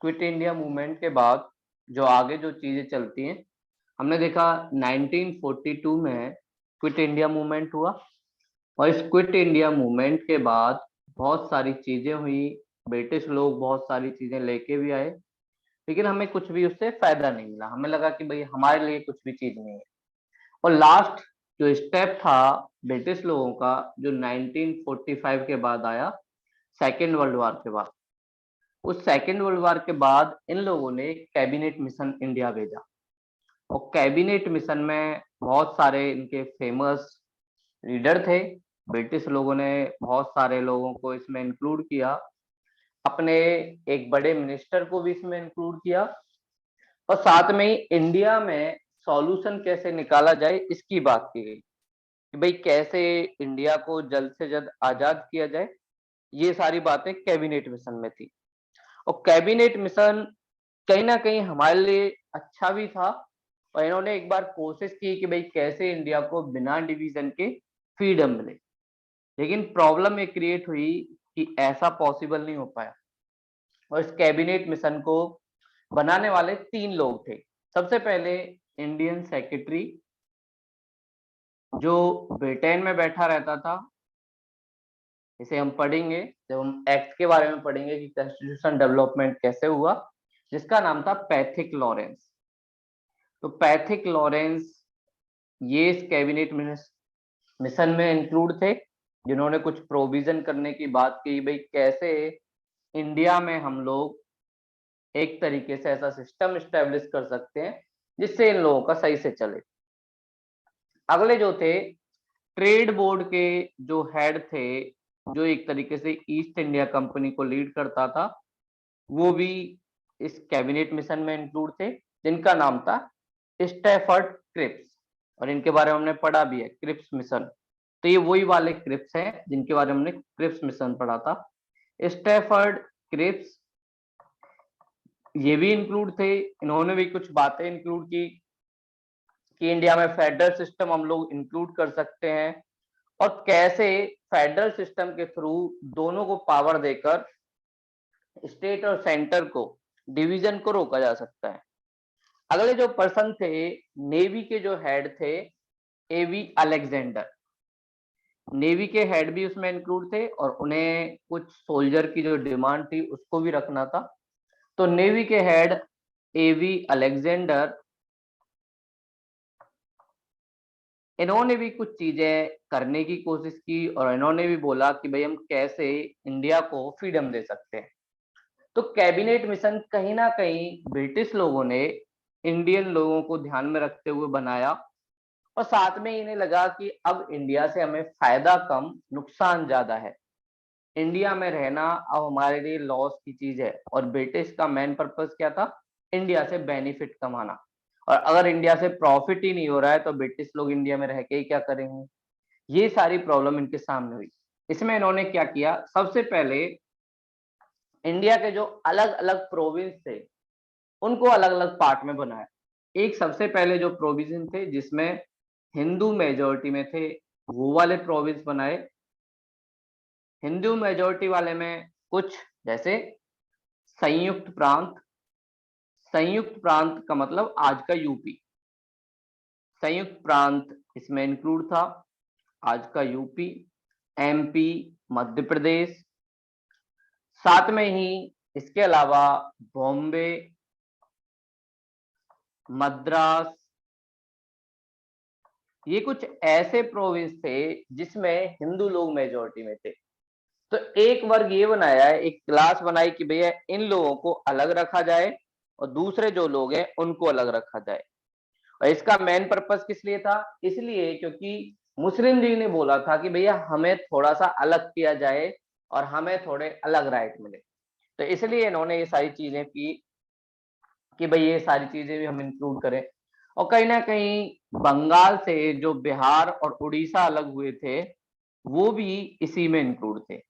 Quit India movement के बाद जो आगे जो चीजें चलती हैं, हमने देखा 1942 में क्विट इंडिया मूवमेंट हुआ। और इस क्विट इंडिया मूवमेंट के बाद बहुत सारी चीजें हुई। ब्रिटिश लोग बहुत सारी चीजें लेके भी आए, लेकिन हमें कुछ भी उससे फायदा नहीं मिला। हमें लगा कि भाई हमारे लिए कुछ भी चीज नहीं है। और लास्ट जो स्टेप था ब्रिटिश लोगों का, जो 1945 के बाद आया, सेकेंड वर्ल्ड वॉर के बाद, उस सेकेंड वर्ल्ड वॉर के बाद इन लोगों ने कैबिनेट मिशन इंडिया भेजा। और कैबिनेट मिशन में बहुत सारे इनके फेमस लीडर थे। ब्रिटिश लोगों ने बहुत सारे लोगों को इसमें इंक्लूड किया, अपने एक बड़े मिनिस्टर को भी इसमें इंक्लूड किया। और साथ में ही इंडिया में सॉल्यूशन कैसे निकाला जाए इसकी बात की गई कि भाई कैसे इंडिया को जल्द से जल्द आजाद किया जाए। ये सारी बातें कैबिनेट मिशन में थी। और कैबिनेट मिशन कहीं ना कहीं हमारे लिए अच्छा भी था। और इन्होंने एक बार कोशिश की कि भाई कैसे इंडिया को बिना डिवीजन के फ्रीडम मिले। लेकिन प्रॉब्लम ये क्रिएट हुई कि ऐसा पॉसिबल नहीं हो पाया। और इस कैबिनेट मिशन को बनाने वाले 3 लोग थे। सबसे पहले इंडियन सेक्रेटरी, जो ब्रिटेन में बैठा रहता था। इसे हम पढ़ेंगे जब हम एक्ट के बारे में पढ़ेंगे कि कॉन्स्टिट्यूशन डेवलपमेंट कैसे हुआ, जिसका नाम था पैथिक लॉरेंस। तो पैथिक लॉरेंस ये इस कैबिनेट मिशन में इंक्लूड थे, जिन्होंने कुछ प्रोविजन करने की बात की भाई कैसे इंडिया में हम लोग एक तरीके से ऐसा सिस्टम स्टेब्लिश कर सकते हैं जिससे इन लोगों का सही से चले। अगले जो थे ट्रेड बोर्ड के जो हेड थे, जो एक तरीके से ईस्ट इंडिया कंपनी को लीड करता था, वो भी इस कैबिनेट मिशन में इंक्लूड थे, जिनका नाम था स्टैफर्ड क्रिप्स। और इनके बारे में हमने पढ़ा भी है, क्रिप्स मिशन। तो ये वही वाले क्रिप्स हैं जिनके बारे में हमने क्रिप्स मिशन पढ़ा था। स्टैफर्ड क्रिप्स ये भी इंक्लूड थे। इन्होंने भी कुछ बातें इंक्लूड की कि इंडिया में फेडरल सिस्टम हम लोग इंक्लूड कर सकते हैं, और कैसे फेडरल सिस्टम के थ्रू दोनों को पावर देकर स्टेट और सेंटर को डिवीजन को रोका जा सकता है। अगले जो पर्सन थे, नेवी के जो हेड थे, एवी अलेक्जेंडर। नेवी के हेड भी उसमें इंक्लूड थे और उन्हें कुछ सोल्जर की जो डिमांड थी उसको भी रखना था। तो नेवी के हेड एवी अलेक्जेंडर, इन्होंने भी कुछ चीजें करने की कोशिश की और इन्होंने भी बोला कि भाई हम कैसे इंडिया को फ्रीडम दे सकते हैं। तो कैबिनेट मिशन कहीं ना कहीं ब्रिटिश लोगों ने इंडियन लोगों को ध्यान में रखते हुए बनाया। और साथ में इन्हें लगा कि अब इंडिया से हमें फायदा कम नुकसान ज्यादा है। इंडिया में रहना अब हमारे लिए लॉस की चीज है, और ब्रिटिश का मेन पर्पस क्या था? इंडिया से बेनिफिट कमाना। और अगर इंडिया से प्रॉफिट ही नहीं हो रहा है तो ब्रिटिश लोग इंडिया में रह के ही क्या करेंगे? ये सारी प्रॉब्लम इनके सामने हुई। इसमें इन्होंने क्या किया, सबसे पहले इंडिया के जो अलग अलग प्रोविंस थे उनको अलग अलग पार्ट में बनाया। एक सबसे पहले जो प्रोविजन थे जिसमें हिंदू मेजोरिटी में थे, वो वाले प्रोविंस बनाए। हिंदू मेजोरिटी वाले में कुछ जैसे संयुक्त प्रांत। संयुक्त प्रांत का मतलब आज का यूपी। संयुक्त प्रांत इसमें इंक्लूड था, आज का यूपी, एमपी, मध्य प्रदेश। साथ में ही इसके अलावा बॉम्बे, मद्रास, ये कुछ ऐसे प्रोविंस थे जिसमें हिंदू लोग मेजोरिटी में थे। तो एक वर्ग ये बनाया है, एक क्लास बनाई कि भैया इन लोगों को अलग रखा जाए और दूसरे जो लोग हैं उनको अलग रखा जाए। और इसका मेन पर्पस किस लिए था? इसलिए क्योंकि मुस्लिम लीग ने बोला था कि भैया हमें थोड़ा सा अलग किया जाए और हमें थोड़े अलग राइट मिले। तो इसलिए इन्होंने ये सारी चीजें की कि भाई ये सारी चीजें भी हम इंक्लूड करें। और कहीं ना कहीं बंगाल से जो बिहार और उड़ीसा अलग हुए थे, वो भी इसी में इंक्लूड थे।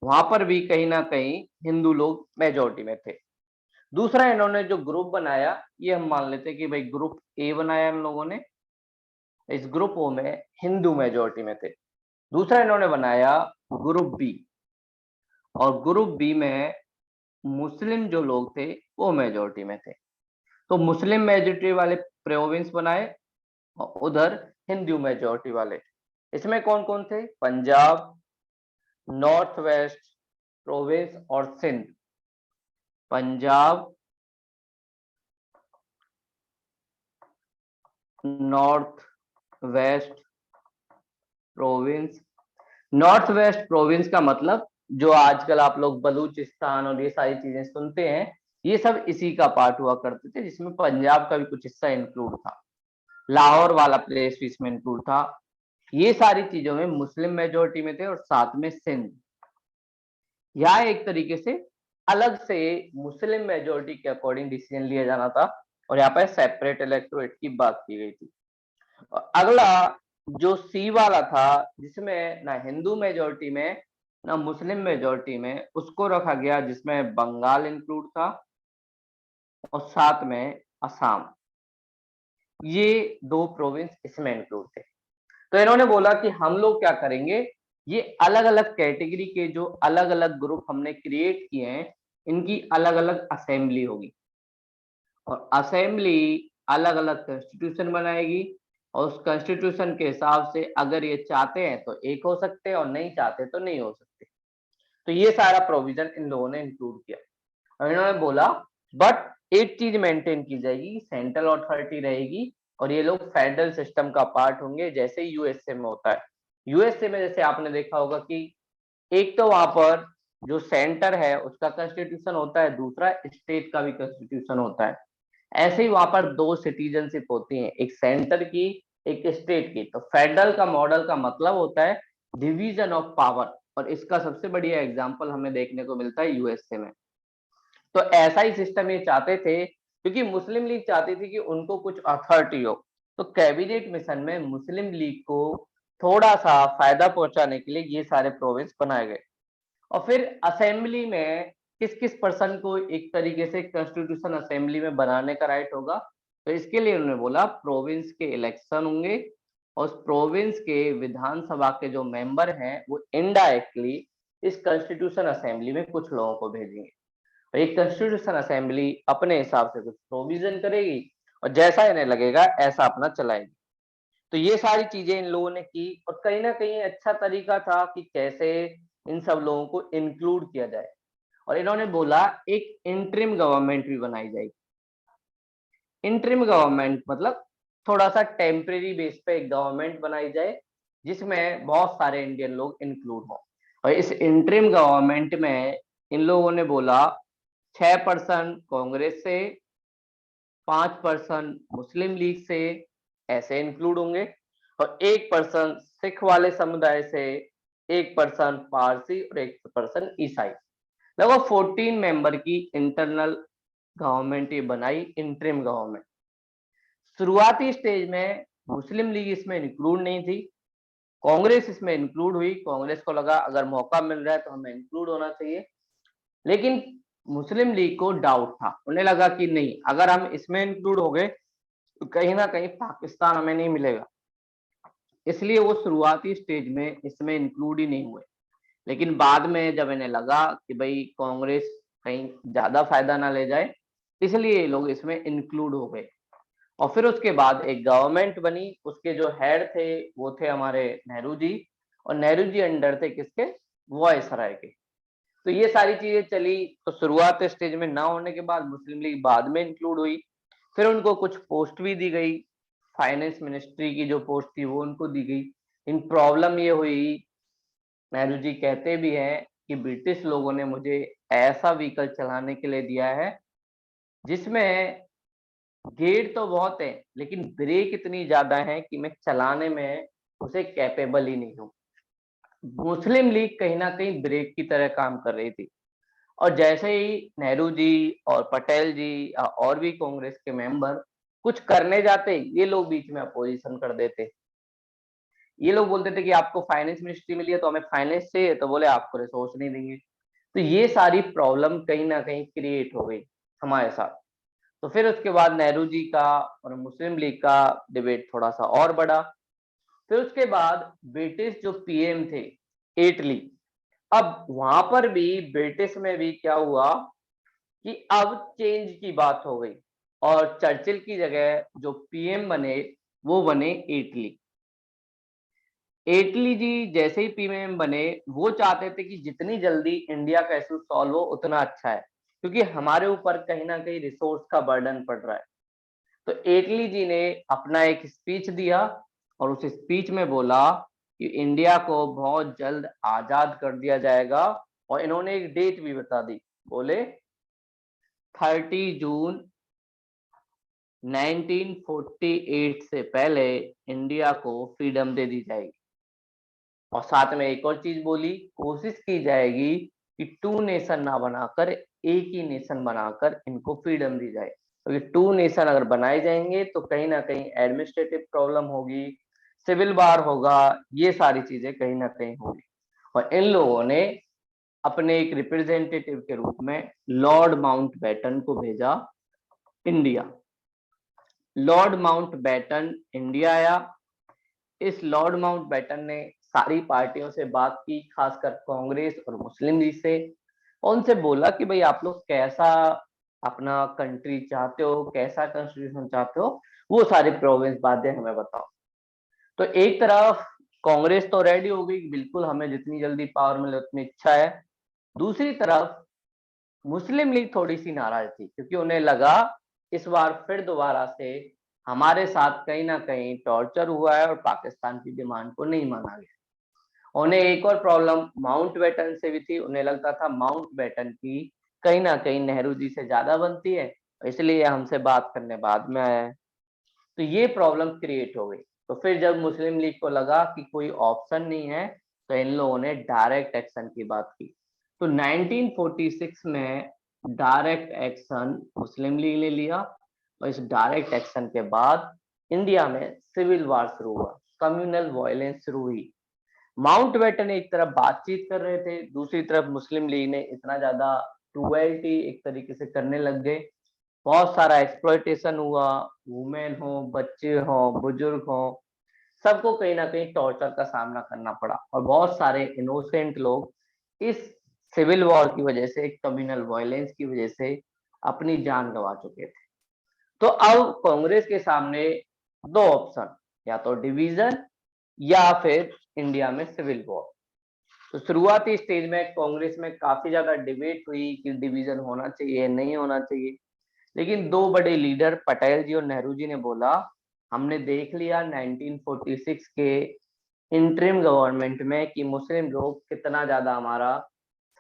वहां पर भी कहीं ना कहीं हिंदू लोग मेजोरिटी में थे। दूसरा इन्होंने जो ग्रुप बनाया, ये हम मान लेते हैं कि भाई ग्रुप ए बनाया इन लोगों ने। इस ग्रुप ओ में हिंदू मेजोरिटी में थे। दूसरा इन्होंने बनाया ग्रुप बी, और ग्रुप बी में मुस्लिम जो लोग थे वो मेजोरिटी में थे। तो मुस्लिम मेजोरिटी वाले प्रोविंस बनाए और उधर हिंदू मेजोरिटी वाले। इसमें कौन कौन थे? पंजाब, नॉर्थ वेस्ट प्रोविंस और Sindh. Punjab, north west province. North west province का मतलब जो आजकल आप लोग बलूचिस्तान और ये सारी चीजें सुनते हैं, ये सब इसी का पार्ट हुआ करते थे, जिसमें पंजाब का भी कुछ हिस्सा इंक्लूड था, लाहौर वाला प्लेस भी इसमें इंक्लूड था। ये सारी चीजों में मुस्लिम मेजोरिटी में थे और साथ में सिंध। यहाँ एक तरीके से अलग से मुस्लिम मेजोरिटी के अकॉर्डिंग डिसीजन लिया जाना था और यहाँ पर सेपरेट इलेक्टोरेट की बात की गई थी। और अगला जो सी वाला था, जिसमें ना हिंदू मेजोरिटी में ना मुस्लिम मेजोरिटी में, उसको रखा गया जिसमें बंगाल इंक्लूड था और साथ में असम। ये दो प्रोविंस इसमें इंक्लूड थे। तो इन्होंने बोला कि हम लोग क्या करेंगे, ये अलग अलग कैटेगरी के जो अलग अलग ग्रुप हमने क्रिएट किए हैं, इनकी अलग अलग असेंबली होगी और असेंबली अलग अलग कॉन्स्टिट्यूशन बनाएगी और उस कॉन्स्टिट्यूशन के हिसाब से अगर ये चाहते हैं तो एक हो सकते हैं और नहीं चाहते तो नहीं हो सकते। तो ये सारा प्रोविजन इन लोगों ने इंक्लूड किया और इन्होंने बोला बट एक चीज मेंटेन की जाएगी, सेंट्रल अथॉरिटी रहेगी और ये लोग फेडरल सिस्टम का पार्ट होंगे, जैसे यूएसए में होता है। यूएसए में जैसे आपने देखा होगा कि एक तो वहां पर जो सेंटर है उसका कॉन्स्टिट्यूशन होता है, दूसरा स्टेट का भी कॉन्स्टिट्यूशन होता है। ऐसे ही वहां पर दो सिटीजनशिप होती है, एक सेंटर की एक स्टेट की। तो फेडरल का मॉडल का मतलब होता है डिवीजन ऑफ पावर और इसका सबसे बढ़िया एग्जांपल हमें देखने को मिलता है यूएसए में। तो ऐसा ही सिस्टम ये चाहते थे क्योंकि मुस्लिम लीग चाहती थी कि उनको कुछ अथॉरिटी हो। तो कैबिनेट मिशन में मुस्लिम लीग को थोड़ा सा फायदा पहुंचाने के लिए ये सारे प्रोविंस बनाए गए। और फिर असेंबली में किस किस पर्सन को एक तरीके से कॉन्स्टिट्यूशन असेंबली में बनाने का राइट होगा, तो इसके लिए उन्होंने बोला प्रोविंस के इलेक्शन होंगे और उस प्रोविंस के विधानसभा के जो मेंबर हैं वो इनडायरेक्टली इस कॉन्स्टिट्यूशन असेंबली में कुछ लोगों को भेजेंगे। तो एक कॉन्स्टिट्यूशन असेंबली अपने हिसाब से कुछ प्रोविजन करेगी और जैसा इन्हें लगेगा ऐसा अपना चलाएगी। तो ये सारी चीजें इन लोगों ने की और कहीं ना कहीं अच्छा तरीका था कि कैसे इन सब लोगों को इंक्लूड किया जाए। और इन्होंने बोला एक इंटरिम गवर्नमेंट भी बनाई जाएगी। इंटरिम गवर्नमेंट मतलब थोड़ा सा टेम्परेरी बेस पे एक गवर्नमेंट बनाई जाए जिसमें बहुत सारे इंडियन लोग इंक्लूड हों। और इस इंटरिम गवर्नमेंट में इन लोगों ने बोला 6% कांग्रेस से, 5% मुस्लिम लीग से ऐसे इंक्लूड होंगे और 1% सिख वाले समुदाय से, 1% पारसी और 1% ईसाई। लगभग 14 मेंबर की इंटरनल गवर्नमेंट ये बनाई, इंटरिम गवर्नमेंट। शुरुआती स्टेज में मुस्लिम लीग इसमें इंक्लूड नहीं थी, कांग्रेस इसमें इंक्लूड हुई। कांग्रेस को लगा अगर मौका मिल रहा है तो हमें इंक्लूड होना चाहिए, लेकिन मुस्लिम लीग को डाउट था। उन्हें लगा कि नहीं, अगर हम इसमें इंक्लूड हो गए तो कहीं ना कहीं पाकिस्तान हमें नहीं मिलेगा, इसलिए वो शुरुआती स्टेज में इसमें इंक्लूड ही नहीं हुए। लेकिन बाद में जब इन्हें लगा कि भाई कांग्रेस कहीं ज्यादा फायदा ना ले जाए, इसलिए ये लोग इसमें इंक्लूड हो गए। और फिर उसके बाद एक गवर्नमेंट बनी, उसके जो हेड थे वो थे हमारे नेहरू जी, और नेहरू जी अंडर थे किसके? वायसराय के। तो ये सारी चीजें चली। तो शुरुआत स्टेज में ना होने के बाद मुस्लिम लीग बाद में इंक्लूड हुई, फिर उनको कुछ पोस्ट भी दी गई, फाइनेंस मिनिस्ट्री की जो पोस्ट थी वो उनको दी गई। इन प्रॉब्लम ये हुई, नेहरू जी कहते भी हैं कि ब्रिटिश लोगों ने मुझे ऐसा व्हीकल चलाने के लिए दिया है जिसमें गेट तो बहुत है लेकिन ब्रेक इतनी ज्यादा है कि मैं चलाने में उसे कैपेबल ही नहीं हूँ। मुस्लिम लीग कहीं ना कहीं ब्रेक की तरह काम कर रही थी। और जैसे ही नेहरू जी और पटेल जी और भी कांग्रेस के मेंबर कुछ करने जाते, ये लोग बीच में अपोजिशन कर देते। ये लोग बोलते थे कि आपको फाइनेंस मिनिस्ट्री मिली है तो हमें फाइनेंस चाहिए, तो बोले आपको रिसोर्स नहीं देंगे। तो ये सारी प्रॉब्लम कहीं ना कहीं क्रिएट हो गई हमारे साथ। तो फिर उसके बाद नेहरू जी का और मुस्लिम लीग का डिबेट थोड़ा सा और बढ़ा। फिर उसके बाद ब्रिटिश जो पीएम थे एटली, अब वहां पर भी ब्रिटिश में भी क्या हुआ कि अब चेंज की बात हो गई और चर्चिल की जगह जो पीएम बने वो बने एटली। एटली जी जैसे ही पीएम बने वो चाहते थे कि जितनी जल्दी इंडिया का इशू सॉल्व हो उतना अच्छा है, क्योंकि हमारे ऊपर कहीं ना कहीं रिसोर्स का बर्डन पड़ रहा है। तो एटली जी ने अपना एक स्पीच दिया और उस स्पीच में बोला कि इंडिया को बहुत जल्द आजाद कर दिया जाएगा, और इन्होंने एक डेट भी बता दी। बोले 30 जून 1948 से पहले इंडिया को फ्रीडम दे दी जाएगी। और साथ में एक और चीज बोली, कोशिश की जाएगी कि टू नेशन ना बनाकर एक ही नेशन बनाकर इनको फ्रीडम दी जाए, क्योंकि टू नेशन अगर बनाए जाएंगे तो कहीं ना कहीं एडमिनिस्ट्रेटिव प्रॉब्लम होगी, सिविल वार होगा, ये सारी चीजें कहीं ना कहीं होगी। और इन लोगों ने अपने एक रिप्रेजेंटेटिव के रूप में लॉर्ड माउंटबेटन को भेजा इंडिया। लॉर्ड माउंटबेटन इंडिया आया। इस लॉर्ड माउंटबेटन ने सारी पार्टियों से बात की, खासकर कांग्रेस और मुस्लिम लीग से, और उनसे बोला कि भाई आप लोग कैसा अपना कंट्री चाहते हो, कैसा कॉन्स्टिट्यूशन चाहते हो, वो सारी प्रोविंस बातें हमें बताओ। तो एक तरफ कांग्रेस तो रेडी हो गई, बिल्कुल हमें जितनी जल्दी पावर मिले उतनी अच्छा है। दूसरी तरफ मुस्लिम लीग थोड़ी सी नाराज थी, क्योंकि उन्हें लगा इस बार फिर दोबारा से हमारे साथ कहीं ना कहीं टॉर्चर हुआ है और पाकिस्तान की डिमांड को नहीं माना गया। उन्हें एक और प्रॉब्लम माउंटबेटन से भी थी, उन्हें लगता था माउंटबेटन की कहीं ना कहीं नेहरू जी से ज्यादा बनती है, इसलिए हमसे बात करने बाद में आया है। तो ये प्रॉब्लम क्रिएट हो गई। तो फिर जब मुस्लिम लीग को लगा कि कोई ऑप्शन नहीं है, तो इन लोगों ने डायरेक्ट एक्शन की बात की। तो 1946 में डायरेक्ट एक्शन मुस्लिम लीग ने लिया, और इस डायरेक्ट एक्शन के बाद इंडिया में सिविल वार शुरू हुआ, कम्युनल वायलेंस शुरू हुई। माउंटबेटन एक तरफ बातचीत कर रहे थे, दूसरी तरफ मुस्लिम लीग ने इतना ज्यादा क्रूएल्टी एक तरीके से करने लग गए, बहुत सारा एक्सप्लॉयटेशन हुआ, वुमेन हो, बच्चे हो, बुजुर्ग हो, सबको कहीं ना कहीं टॉर्चर का सामना करना पड़ा, और बहुत सारे इनोसेंट लोग इस सिविल वॉर की वजह से, कम्युनल वायलेंस की वजह से अपनी जान गंवा चुके थे। तो अब कांग्रेस के सामने दो ऑप्शन, या तो डिवीजन या फिर इंडिया में सिविल वॉर। तो शुरुआती स्टेज में कांग्रेस में काफी ज्यादा डिबेट हुई कि डिवीजन होना चाहिए नहीं होना चाहिए, लेकिन दो बड़े लीडर पटेल जी और नेहरू जी ने बोला हमने देख लिया 1946 के इंटरिम गवर्नमेंट में कि मुस्लिम लोग कितना ज्यादा हमारा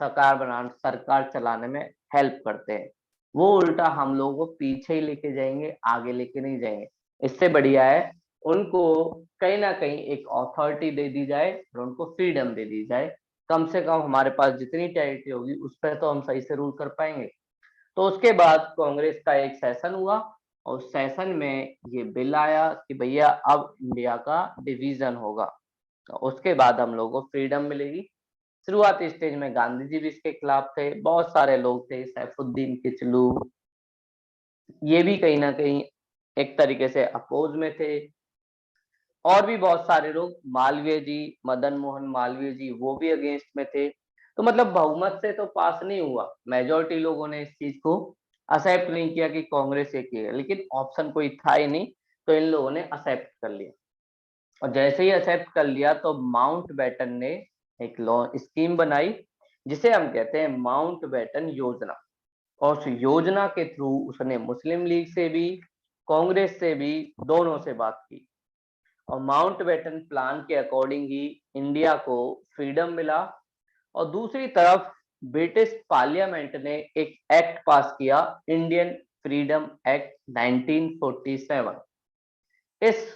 सरकार चलाने में हेल्प करते हैं, वो उल्टा हम लोगों को पीछे ही लेके जाएंगे, आगे लेके नहीं जाएंगे। इससे बढ़िया है उनको कहीं ना कहीं एक अथॉरिटी दे दी जाए और उनको फ्रीडम दे दी जाए, कम से कम हमारे पास जितनी टेरिटरी होगी उस पर तो हम सही से रूल कर पाएंगे। तो उसके बाद कांग्रेस का एक सेशन हुआ, और उस सेशन में ये बिल आया कि भैया अब इंडिया का डिवीजन होगा, तो उसके बाद हम लोगों को फ्रीडम मिलेगी। शुरुआती स्टेज में गांधी जी भी इसके खिलाफ थे, बहुत सारे लोग थे, सैफुद्दीन किचलू, ये भी कहीं ना कहीं एक तरीके से अपोज में थे, और भी बहुत सारे लोग, मालवीय जी, मदन मोहन मालवीय जी, वो भी अगेंस्ट में थे। तो मतलब बहुमत से तो पास नहीं हुआ, मेजोरिटी लोगों ने इस चीज को एक्सेप्ट नहीं किया कि कांग्रेस ये किया, लेकिन ऑप्शन कोई था ही नहीं, तो इन लोगों ने एक्सेप्ट कर लिया। और जैसे ही एक्सेप्ट कर लिया तो माउंटबेटन ने एक लॉ स्कीम बनाई, जिसे हम कहते हैं माउंटबेटन योजना। और उस योजना के थ्रू उसने मुस्लिम लीग से भी, कांग्रेस से भी, दोनों से बात की, और माउंटबेटन प्लान के अकॉर्डिंग ही इंडिया को फ्रीडम मिला। और दूसरी तरफ ब्रिटिश पार्लियामेंट ने एक एक्ट पास किया, इंडियन फ्रीडम एक्ट 1947। इस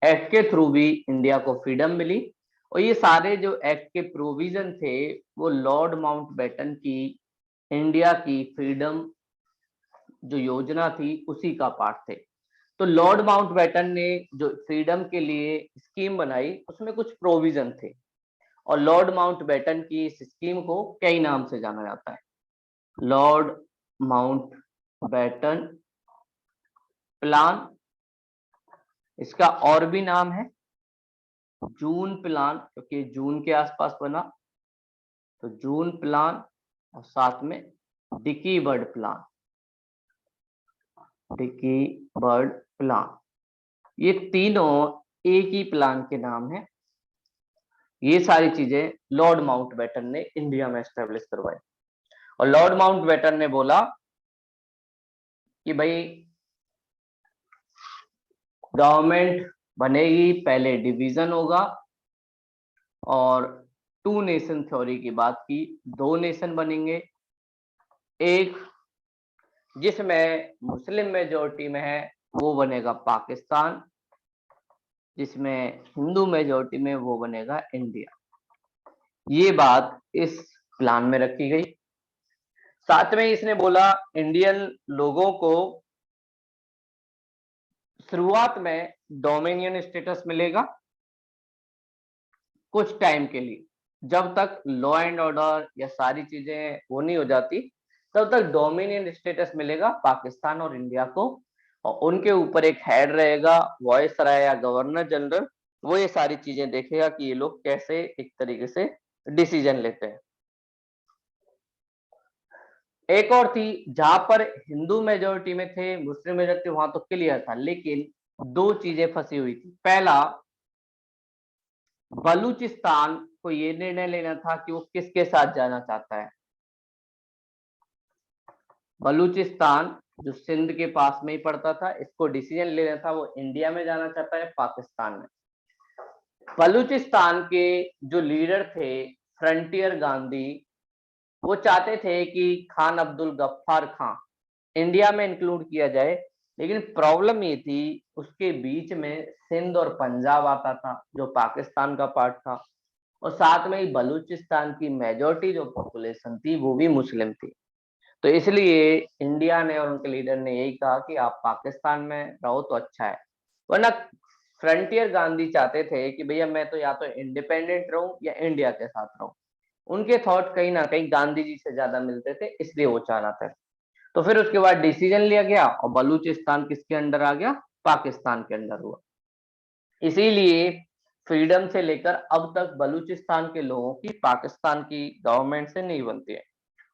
एक्ट के थ्रू भी इंडिया को फ्रीडम मिली, और ये सारे जो एक्ट के प्रोविजन थे वो लॉर्ड माउंटबेटन की इंडिया की फ्रीडम जो योजना थी उसी का पार्ट थे। तो लॉर्ड माउंटबेटन ने जो फ्रीडम के लिए स्कीम बनाई उसमें कुछ प्रोविजन थे, और लॉर्ड माउंटबेटन की इस स्कीम को कई नाम से जाना जाता है, लॉर्ड माउंटबेटन प्लान, इसका और भी नाम है जून प्लान, क्योंकि जून के आसपास बना, तो जून प्लान, और साथ में Dickie Bird plan. Dickie Bird plan, ये तीनों एक ही प्लान के नाम है। ये सारी चीजें लॉर्ड माउंटबेटन ने इंडिया में एस्टेब्लिश करवाई। और लॉर्ड माउंटबेटन ने बोला कि भाई गवर्नमेंट बनेगी, पहले डिवीजन होगा, और टू नेशन थ्योरी की बात की, दो नेशन बनेंगे, एक जिसमें मुस्लिम मेजोरिटी में है वो बनेगा पाकिस्तान, जिसमें हिंदू मेजोरिटी में वो बनेगा इंडिया। ये बात इस प्लान में रखी गई। साथ में इसने बोला इंडियन लोगों को शुरुआत में डोमिनियन स्टेटस मिलेगा कुछ टाइम के लिए, जब तक लॉ एंड ऑर्डर या सारी चीजें वो नहीं हो जाती तब तक डोमिनियन स्टेटस मिलेगा पाकिस्तान और इंडिया को, और उनके ऊपर एक हेड रहेगा, वायसराय या गवर्नर जनरल, वो ये सारी चीजें देखेगा कि ये लोग कैसे एक तरीके से डिसीजन लेते हैं। एक और थी जहां पर हिंदू मेजोरिटी में थे, मुस्लिम मेजोरिटी, वहां तो क्लियर था, लेकिन दो चीजें फंसी हुई थी। पहला, बलूचिस्तान को ये निर्णय लेना था कि वो किसके साथ जाना चाहता है। बलूचिस्तान जो सिंध के पास में ही पड़ता था, इसको डिसीजन लेना था वो इंडिया में जाना चाहता है पाकिस्तान में। बलूचिस्तान के जो लीडर थे फ्रंटियर गांधी, वो चाहते थे कि खान अब्दुल गफ्फार खान इंडिया में इंक्लूड किया जाए, लेकिन प्रॉब्लम ये थी उसके बीच में सिंध और पंजाब आता था जो पाकिस्तान का पार्ट था, और साथ में ही बलूचिस्तान की मेजोरिटी जो पॉपुलेशन थी वो भी मुस्लिम थी। तो इसलिए इंडिया ने और उनके लीडर ने यही कहा कि आप पाकिस्तान में रहो तो अच्छा है, वरना फ्रंटियर गांधी चाहते थे कि भैया मैं तो या तो इंडिपेंडेंट रहूं या इंडिया के साथ रहूं। उनके थॉट कहीं ना कहीं गांधी जी से ज्यादा मिलते थे, इसलिए वो चाहना था। तो फिर उसके बाद डिसीजन लिया गया और बलूचिस्तान किसके अंडर आ गया, पाकिस्तान के अंडर हुआ। इसीलिए फ्रीडम से लेकर अब तक बलूचिस्तान के लोगों की पाकिस्तान की गवर्नमेंट से नहीं बनती है।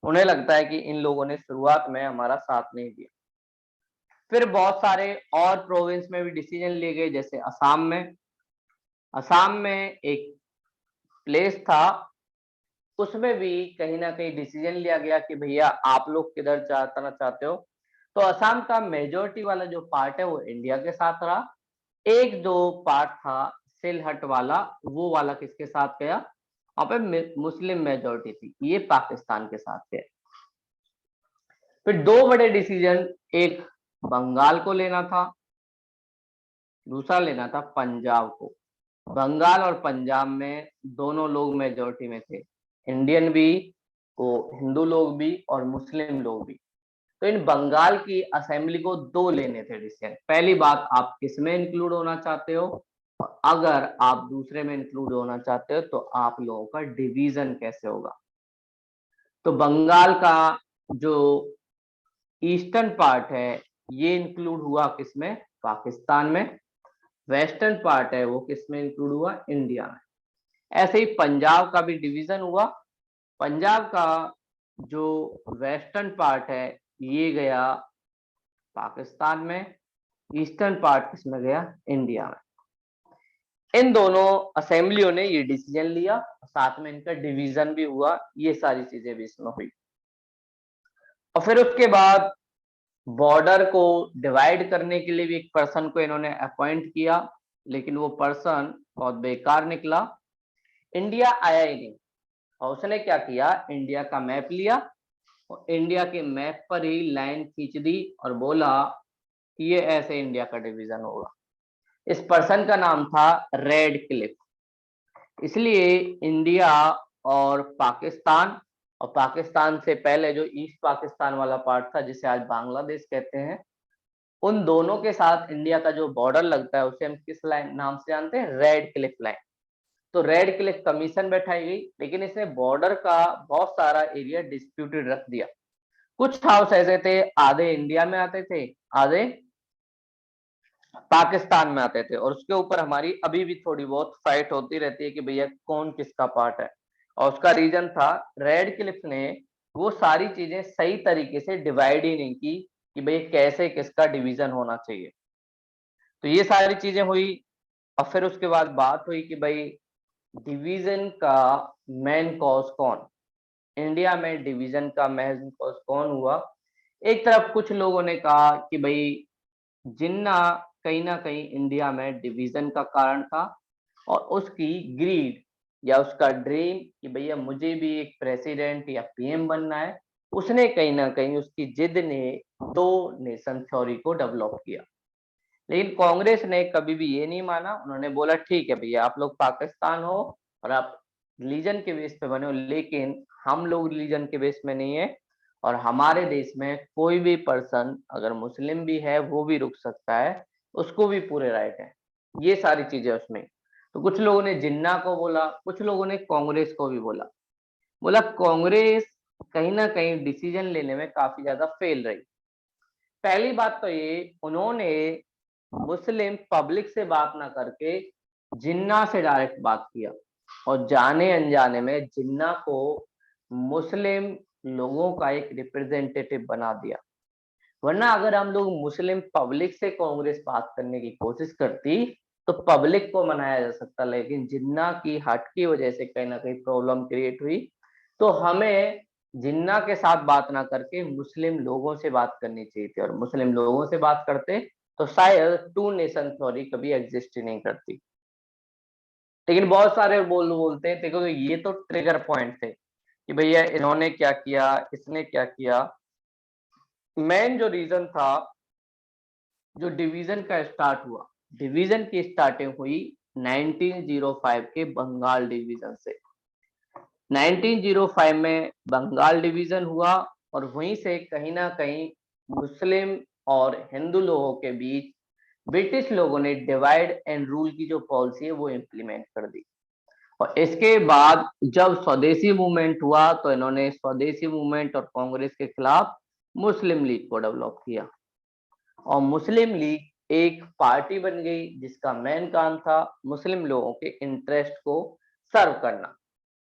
उन्हें लगता है कि इन लोगों ने शुरुआत में हमारा साथ नहीं दिया। फिर बहुत सारे और प्रोविंस में भी डिसीजन लिए गए, जैसे असम में। असम में एक प्लेस था, उसमें भी कहीं ना कहीं डिसीजन लिया गया कि भैया आप लोग किधर जाना चाहते हो। तो असम का मेजोरिटी वाला जो पार्ट है वो इंडिया के साथ रहा। एक जो पार्ट था सिलहट वाला, वो वाला किसके साथ गया, वहां पे मुस्लिम मेजोरिटी थी, ये पाकिस्तान के साथ गया। फिर दो बड़े डिसीजन, एक बंगाल को लेना था, दूसरा लेना था पंजाब को। बंगाल और पंजाब में दोनों लोग मेजोरिटी में थे, इंडियन भी, को हिंदू लोग भी और मुस्लिम लोग भी। तो इन बंगाल की असेंबली को दो लेने थे डिसीजन। पहली बात, आप किसमें इंक्लूड होना चाहते हो, और अगर आप दूसरे में इंक्लूड होना चाहते हो तो आप लोगों का डिवीजन कैसे होगा। तो बंगाल का जो ईस्टर्न पार्ट है ये इंक्लूड हुआ किसमें, पाकिस्तान में। वेस्टर्न पार्ट है वो किसमें इंक्लूड हुआ, इंडिया में। ऐसे ही पंजाब का भी डिवीजन हुआ। पंजाब का जो वेस्टर्न पार्ट है ये गया पाकिस्तान में, ईस्टर्न पार्ट किसमें गया, इंडिया में। इन दोनों असेंबलियों ने ये डिसीजन लिया, साथ में इनका डिवीजन भी हुआ, ये सारी चीजें भी इसमें हुई। और फिर उसके बाद बॉर्डर को डिवाइड करने के लिए भी एक पर्सन को इन्होंने अपॉइंट किया, लेकिन वो पर्सन बहुत बेकार निकला। इंडिया आया ही नहीं, और उसने क्या किया, इंडिया का मैप लिया और इंडिया के मैप पर ही लाइन खींच दी और बोला कि ये ऐसे इंडिया का डिवीजन होगा। इस पर्सन का नाम था रेड क्लिफ। इसलिए इंडिया और पाकिस्तान, और पाकिस्तान से पहले जो ईस्ट पाकिस्तान वाला पार्ट था जिसे आज बांग्लादेश कहते हैं, उन दोनों के साथ इंडिया का जो बॉर्डर लगता है उसे हम किस लाइन नाम से जानते हैं, रेड क्लिफ लाइन। तो रेड क्लिफ कमीशन बैठाई गई, लेकिन इसने बॉर्डर का बहुत सारा एरिया डिस्प्यूटेड रख दिया। कुछ हाउस ऐसे थे, आधे इंडिया में आते थे, आधे पाकिस्तान में आते थे, और उसके ऊपर हमारी अभी भी थोड़ी बहुत फाइट होती रहती है कि भैया कौन किसका पार्ट है। और उसका रीजन था रेड क्लिफ ने वो सारी चीजें सही तरीके से डिवाइड ही नहीं की, कि भाई कैसे किसका डिवीजन होना चाहिए। तो ये सारी चीजें हुई। और फिर उसके बाद बात हुई कि भाई डिवीजन का मेन कॉज कौन, इंडिया में डिवीजन का मेन कॉज कौन हुआ। एक तरफ कुछ लोगों ने कहा कि भाई जिन्ना कहीं ना कहीं इंडिया में डिवीजन का कारण था, और उसकी ग्रीड या उसका ड्रीम कि भैया मुझे भी एक प्रेसिडेंट या पीएम बनना है, उसने कहीं ना कहीं उसकी जिद ने दो नेशन थ्योरी को डेवलप किया। लेकिन कांग्रेस ने कभी भी ये नहीं माना, उन्होंने बोला ठीक है भैया आप लोग पाकिस्तान हो और आप रिलीजन के बेस पे बने हो, लेकिन हम लोग रिलीजन के बेस में नहीं है, और हमारे देश में कोई भी पर्सन अगर मुस्लिम भी है वो भी रुक सकता है, उसको भी पूरे राइट है। ये सारी चीजें उसमें। तो कुछ लोगों ने जिन्ना को बोला, कुछ लोगों ने कांग्रेस को भी बोला। बोला कांग्रेस कहीं ना कहीं डिसीजन लेने में काफी ज्यादा फेल रही। पहली बात तो ये, उन्होंने मुस्लिम पब्लिक से बात ना करके जिन्ना से डायरेक्ट बात किया, और जाने अनजाने में जिन्ना को मुस्लिम लोगों का एक रिप्रेजेंटेटिव बना दिया। वरना अगर हम लोग मुस्लिम पब्लिक से कांग्रेस बात करने की कोशिश करती तो पब्लिक को मनाया जा सकता, लेकिन जिन्ना की हट की वजह से कहीं ना कहीं प्रॉब्लम क्रिएट हुई। तो हमें जिन्ना के साथ बात ना करके मुस्लिम लोगों से बात करनी चाहिए थी, और मुस्लिम लोगों से बात करते तो शायद टू नेशन थ्योरी कभी एग्जिस्ट ही नहीं करती। लेकिन बहुत सारे बोलते हैं, देखो ये तो ट्रिगर पॉइंट थे कि भैया इन्होंने क्या किया, इसने क्या किया। मेन जो रीजन था, जो डिवीजन का स्टार्ट हुआ, डिवीजन की स्टार्टिंग हुई 1905 के बंगाल डिवीजन से। 1905 में बंगाल डिवीजन हुआ, और वहीं से कहीं ना कहीं मुस्लिम और हिंदू लोगों के बीच ब्रिटिश लोगों ने डिवाइड एंड रूल की जो पॉलिसी है वो इम्प्लीमेंट कर दी। और इसके बाद जब स्वदेशी मूवमेंट हुआ तो इन्होंने स्वदेशी मूवमेंट और कांग्रेस के खिलाफ मुस्लिम लीग को डेवलप किया, और मुस्लिम लीग एक पार्टी बन गई जिसका मेन काम था मुस्लिम लोगों के इंटरेस्ट को सर्व करना।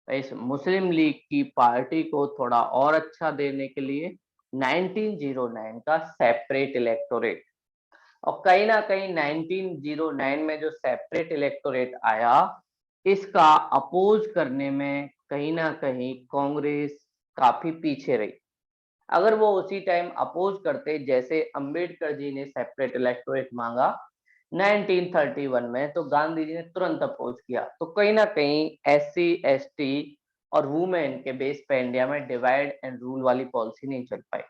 इस मुस्लिम लीग की पार्टी को थोड़ा और अच्छा देने के लिए 1909 का सेपरेट इलेक्टोरेट, और कहीं ना कहीं 1909 में जो सेपरेट इलेक्टोरेट आया, इसका अपोज करने में कहीं ना कहीं कांग्रेस काफी पीछे रही। अगर वो उसी टाइम अपोज करते, जैसे अंबेडकर जी ने सेपरेट इलेक्टोरेट मांगा 1931 में, तो गांधी जी ने तुरंत अपोज किया, तो कहीं ना कहीं एससी एसटी और वुमेन के बेस पे इंडिया में डिवाइड एंड रूल वाली पॉलिसी नहीं चल पाई।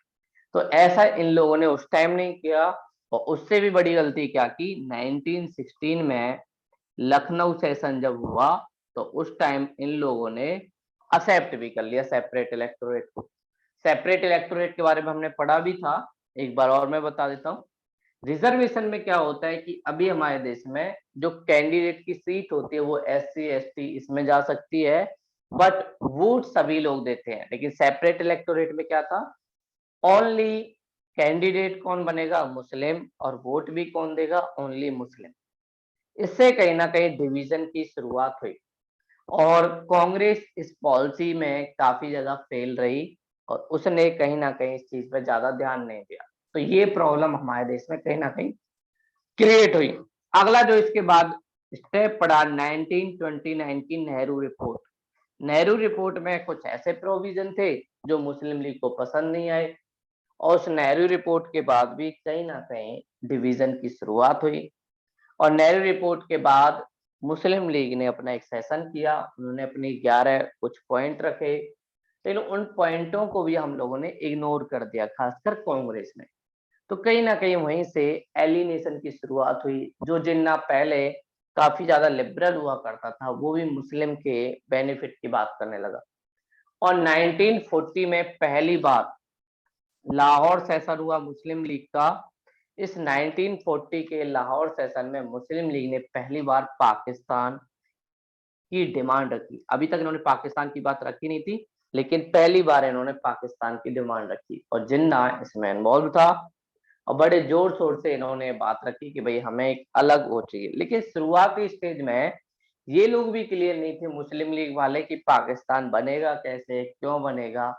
तो ऐसा इन लोगों ने उस टाइम नहीं किया। और उससे भी बड़ी गलती क्या की, 1916 में लखनऊ सेशन जब हुआ तो उस टाइम इन लोगों ने एक्सेप्ट भी कर लिया सेपरेट इलेक्टोरेट को। सेपरेट इलेक्टोरेट के बारे में हमने पढ़ा भी था, एक बार और मैं बता देता हूँ। रिजर्वेशन में क्या होता है कि अभी हमारे देश में जो कैंडिडेट की सीट होती है वो एससी एसटी इसमें जा सकती है, बट वोट सभी लोग देते हैं। लेकिन सेपरेट इलेक्टोरेट में क्या था, ओनली कैंडिडेट कौन बनेगा, मुस्लिम, और वोट भी कौन देगा, ओनली मुस्लिम। इससे कहीं ना कहीं डिवीजन की शुरुआत हुई, और कांग्रेस इस पॉलिसी में काफी ज्यादा फेल रही, और उसने कहीं ना कहीं इस चीज पर ज्यादा ध्यान नहीं दिया। तो ये प्रॉब्लम हमारे देश में कहीं ना कहीं क्रिएट हुई। अगला जो इसके बाद स्टेप पड़ा 1929 की नेहरू रिपोर्ट। नेहरू रिपोर्ट में कुछ ऐसे प्रोविजन थे जो मुस्लिम लीग को पसंद नहीं आए, और उस नेहरू रिपोर्ट के बाद भी कहीं ना कहीं डिवीजन की शुरुआत हुई। और नेहरू रिपोर्ट के बाद मुस्लिम लीग ने अपना एक सेशन किया, उन्होंने अपनी 11 कुछ पॉइंट रखे, लेकिन उन पॉइंटों को भी हम लोगों ने इग्नोर कर दिया, खासकर कांग्रेस ने। तो कहीं ना कहीं वहीं से एलिनेशन की शुरुआत हुई। जो जिन्ना पहले काफी ज्यादा लिबरल हुआ करता था वो भी मुस्लिम के बेनिफिट की बात करने लगा। और 1940 में पहली बार लाहौर सेशन हुआ मुस्लिम लीग का। इस 1940 के लाहौर सेशन में मुस्लिम लीग ने पहली बार पाकिस्तान की डिमांड रखी। अभी तक इन्होंने पाकिस्तान की बात रखी नहीं थी, लेकिन पहली बार इन्होंने पाकिस्तान की डिमांड रखी, और जिन्ना इसमें इन्वॉल्व था, और बड़े जोर शोर से इन्होंने बात रखी कि भाई हमें एक अलग वो चाहिए। लेकिन शुरुआती स्टेज में ये लोग भी क्लियर नहीं थे मुस्लिम लीग वाले कि पाकिस्तान बनेगा कैसे, क्यों बनेगा।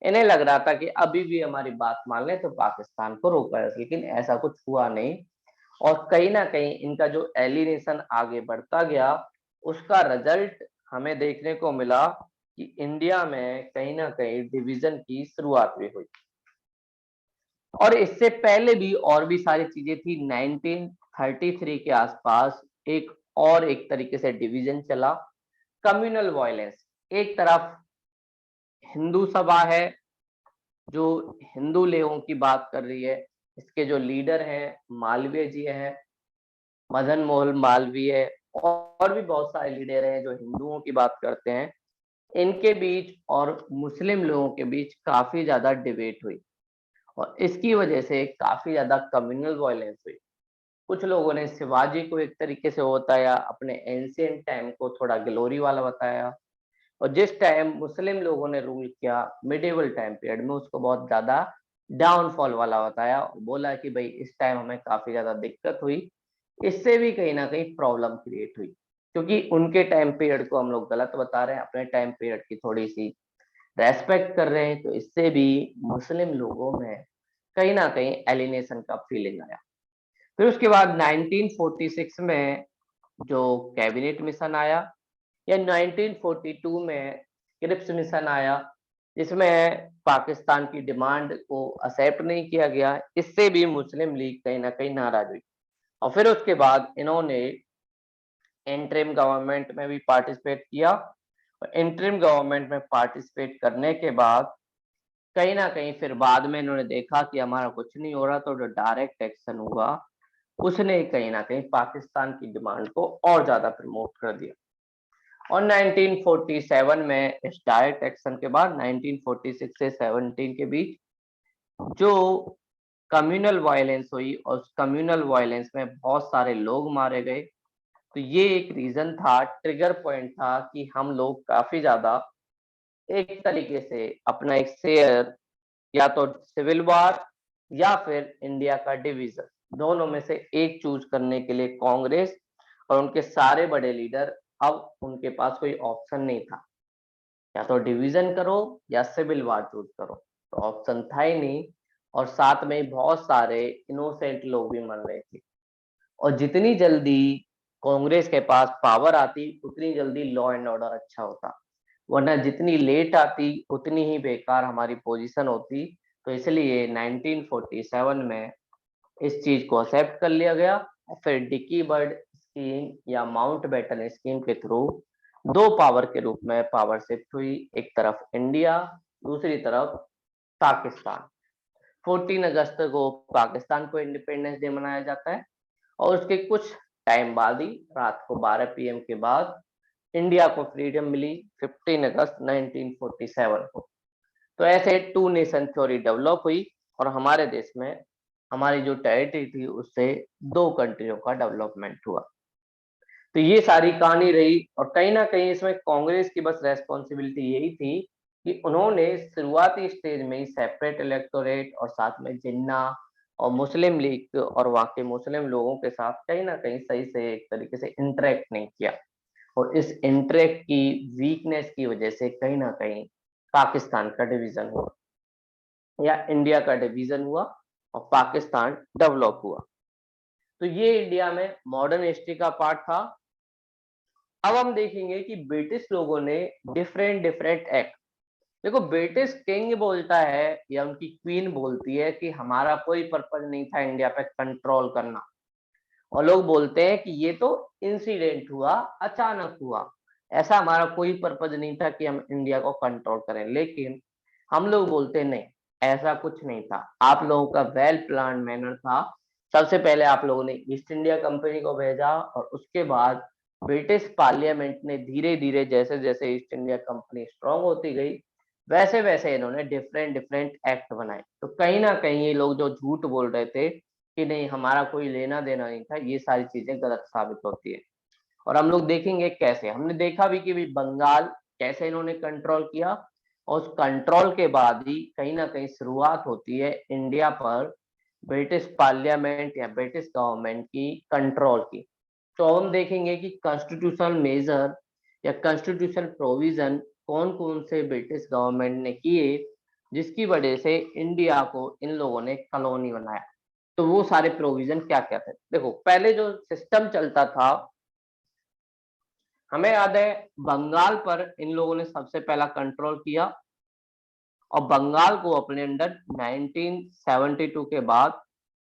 इन्हें लग रहा था कि अभी भी हमारी बात मान ले तो पाकिस्तान को रोका है, लेकिन ऐसा कुछ हुआ नहीं। और कहीं ना कहीं इनका जो एलिनेशन आगे बढ़ता गया, उसका रिजल्ट हमें देखने को मिला कि इंडिया में कहीं ना कहीं डिवीजन की शुरुआत भी हुई। और इससे पहले भी और भी सारी चीजें थी। 1933 के आसपास एक तरीके से डिवीजन चला, कम्युनल वायलेंस। एक तरफ हिंदू सभा है जो हिंदू लोगों की बात कर रही है, इसके जो लीडर हैं मालवीय जी हैं, मदन मोहन मालवीय, और भी बहुत सारे लीडर हैं जो हिंदुओं की बात करते हैं। इनके बीच और मुस्लिम लोगों के बीच काफी ज्यादा डिबेट हुई, और इसकी वजह से काफी ज्यादा कम्युनल वायलेंस हुई। कुछ लोगों ने शिवाजी को एक तरीके से बताया, अपने एंशियंट टाइम को थोड़ा ग्लोरी वाला बताया, और जिस टाइम मुस्लिम लोगों ने रूल किया मिडिवल टाइम पीरियड में, उसको बहुत ज्यादा डाउनफॉल वाला बताया, और बोला कि भाई इस टाइम हमें काफी ज्यादा दिक्कत हुई। इससे भी कहीं ना कहीं प्रॉब्लम क्रिएट हुई, क्योंकि उनके टाइम पीरियड को हम लोग गलत बता रहे हैं, अपने टाइम पीरियड की थोड़ी सी रेस्पेक्ट कर रहे हैं, तो इससे भी मुस्लिम लोगों में कहीं ना कहीं एलिनेशन का फीलिंग आया। फिर उसके बाद 1946 में जो कैबिनेट मिशन आया, या 1942 में क्रिप्स मिशन आया, जिसमें पाकिस्तान की डिमांड को एक्सेप्ट नहीं किया गया, इससे भी मुस्लिम लीग कहीं ना कहीं नाराज हुई। और फिर उसके बाद इन्होंने इंटरिम गवर्नमेंट में भी पार्टिसिपेट किया, और इंटरिम गवर्नमेंट में पार्टिसिपेट करने के बाद कहीं ना कहीं फिर बाद में इन्होंने देखा कि हमारा कुछ नहीं हो रहा, तो जो डायरेक्ट एक्शन हुआ उसने कहीं ना कहीं पाकिस्तान की डिमांड को और ज्यादा प्रमोट कर दिया। और 1947 में इस डायरेक्ट एक्शन के बाद 1946 से 17 के बीच जो कम्युनल वायलेंस हुई, और उस कम्युनल वायलेंस में बहुत सारे लोग मारे गए, तो ये एक रीजन था, ट्रिगर पॉइंट था कि हम लोग काफी ज्यादा एक तरीके से अपना एक शेयर, या तो सिविल वॉर या फिर इंडिया का डिवीजन, दोनों में से एक चूज करने के लिए कांग्रेस और उनके सारे बड़े लीडर, अब उनके पास कोई ऑप्शन नहीं था, या तो डिवीजन करो या सिविल वॉर चूज करो, तो ऑप्शन था ही नहीं। और साथ में बहुत सारे इनोसेंट लोग भी मर रहे थे, और जितनी जल्दी कांग्रेस के पास पावर आती उतनी जल्दी लॉ एंड ऑर्डर अच्छा होता, वरना जितनी लेट आती उतनी ही बेकार हमारी पोजीशन होती। तो इसलिए 1947 में इस चीज को एक्सेप्ट कर लिया गया, और फिर डिकी बर्ड स्कीम या माउंट बैटन स्कीम के थ्रू दो पावर के रूप में पावर शिफ्ट हुई, एक तरफ इंडिया, दूसरी तरफ पाकिस्तान। 14 अगस्त को पाकिस्तान को इंडिपेंडेंस डे मनाया जाता है, और उसके कुछ टाइम बाद ही रात को 12 PM के बाद इंडिया को फ्रीडम मिली 15 अगस्त 1947 को। तो ऐसे टू नेशन थ्योरी डेवलप हुई, और हमारे देश में हमारी जो टेरिटरी थी उससे दो कंट्रियों का डेवलपमेंट हुआ। तो ये सारी कहानी रही, और कहीं ना कहीं इसमें कांग्रेस की बस रेस्पॉन्सिबिलिटी यही थी कि उन्होंने शुरुआती स्टेज में ही सेपरेट इलेक्टोरेट और साथ में जिन्ना और मुस्लिम लीग और वहाँ के मुस्लिम लोगों के साथ कहीं ना कहीं सही से एक तरीके से इंटरेक्ट नहीं किया, और इस इंटरेक्ट की वीकनेस की वजह से कहीं ना कहीं पाकिस्तान का डिवीजन हुआ, या इंडिया का डिवीजन हुआ, और पाकिस्तान डेवलप हुआ। तो ये इंडिया में मॉडर्न हिस्ट्री का पार्ट था। अब हम देखेंगे कि ब्रिटिश लोगों ने डिफरेंट डिफरेंट एक्ट, देखो ब्रिटिश किंग बोलता है या उनकी क्वीन बोलती है कि हमारा कोई पर्पज नहीं था इंडिया पे कंट्रोल करना, और लोग बोलते हैं कि ये तो इंसिडेंट हुआ, अचानक हुआ, ऐसा हमारा कोई पर्पज नहीं था कि हम इंडिया को कंट्रोल करें। लेकिन हम लोग बोलते नहीं, ऐसा कुछ नहीं था, आप लोगों का वेल प्लान मैनर था। सबसे पहले आप लोगों ने ईस्ट इंडिया कंपनी को भेजा, और उसके बाद ब्रिटिश पार्लियामेंट ने धीरे धीरे जैसे जैसे ईस्ट इंडिया कंपनी स्ट्रांग होती गई, वैसे वैसे इन्होंने डिफरेंट डिफरेंट एक्ट बनाए। तो कहीं ना कहीं ये लोग जो झूठ बोल रहे थे कि नहीं हमारा कोई लेना देना नहीं था, ये सारी चीजें गलत साबित होती है। और हम लोग देखेंगे कैसे, हमने देखा भी कि बंगाल कैसे इन्होंने कंट्रोल किया, और उस कंट्रोल के बाद ही कहीं ना कहीं शुरुआत होती है इंडिया पर ब्रिटिश पार्लियामेंट या ब्रिटिश गवर्नमेंट की कंट्रोल की। तो हम देखेंगे कि कॉन्स्टिट्यूशनल मेजर या कॉन्स्टिट्यूशनल प्रोविजन कौन कौन से ब्रिटिश गवर्नमेंट ने किए, जिसकी वजह से इंडिया को इन लोगों ने कॉलोनी बनाया। तो वो सारे प्रोविजन क्या क्या थे? देखो, पहले जो सिस्टम चलता था, हमें याद है बंगाल पर इन लोगों ने सबसे पहला कंट्रोल किया, और बंगाल को अपने अंडर 1972 के बाद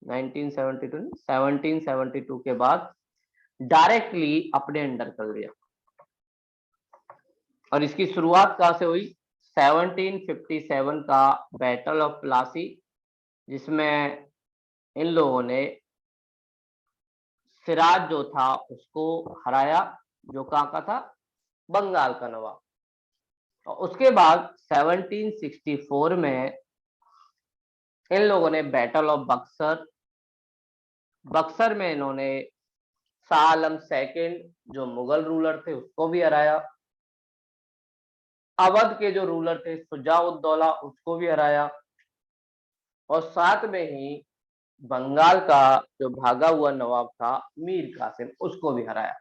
1772 के बाद डायरेक्टली अपने अंडर कर लिया। और इसकी शुरुआत कहां से हुई? 1757 का बैटल ऑफ प्लासी, जिसमें इन लोगों ने सिराज जो था उसको हराया, जो कहाँ का था? बंगाल का नवाब। और उसके बाद 1764 में इन लोगों ने बैटल ऑफ बक्सर में इन्होंने शाह आलम सेकंड जो मुगल रूलर थे उसको भी हराया, अवध के जो रूलर थे शुजा-उद-दौला उसको भी हराया, और साथ में ही बंगाल का जो भागा हुआ नवाब था मीर कासिम, उसको भी हराया।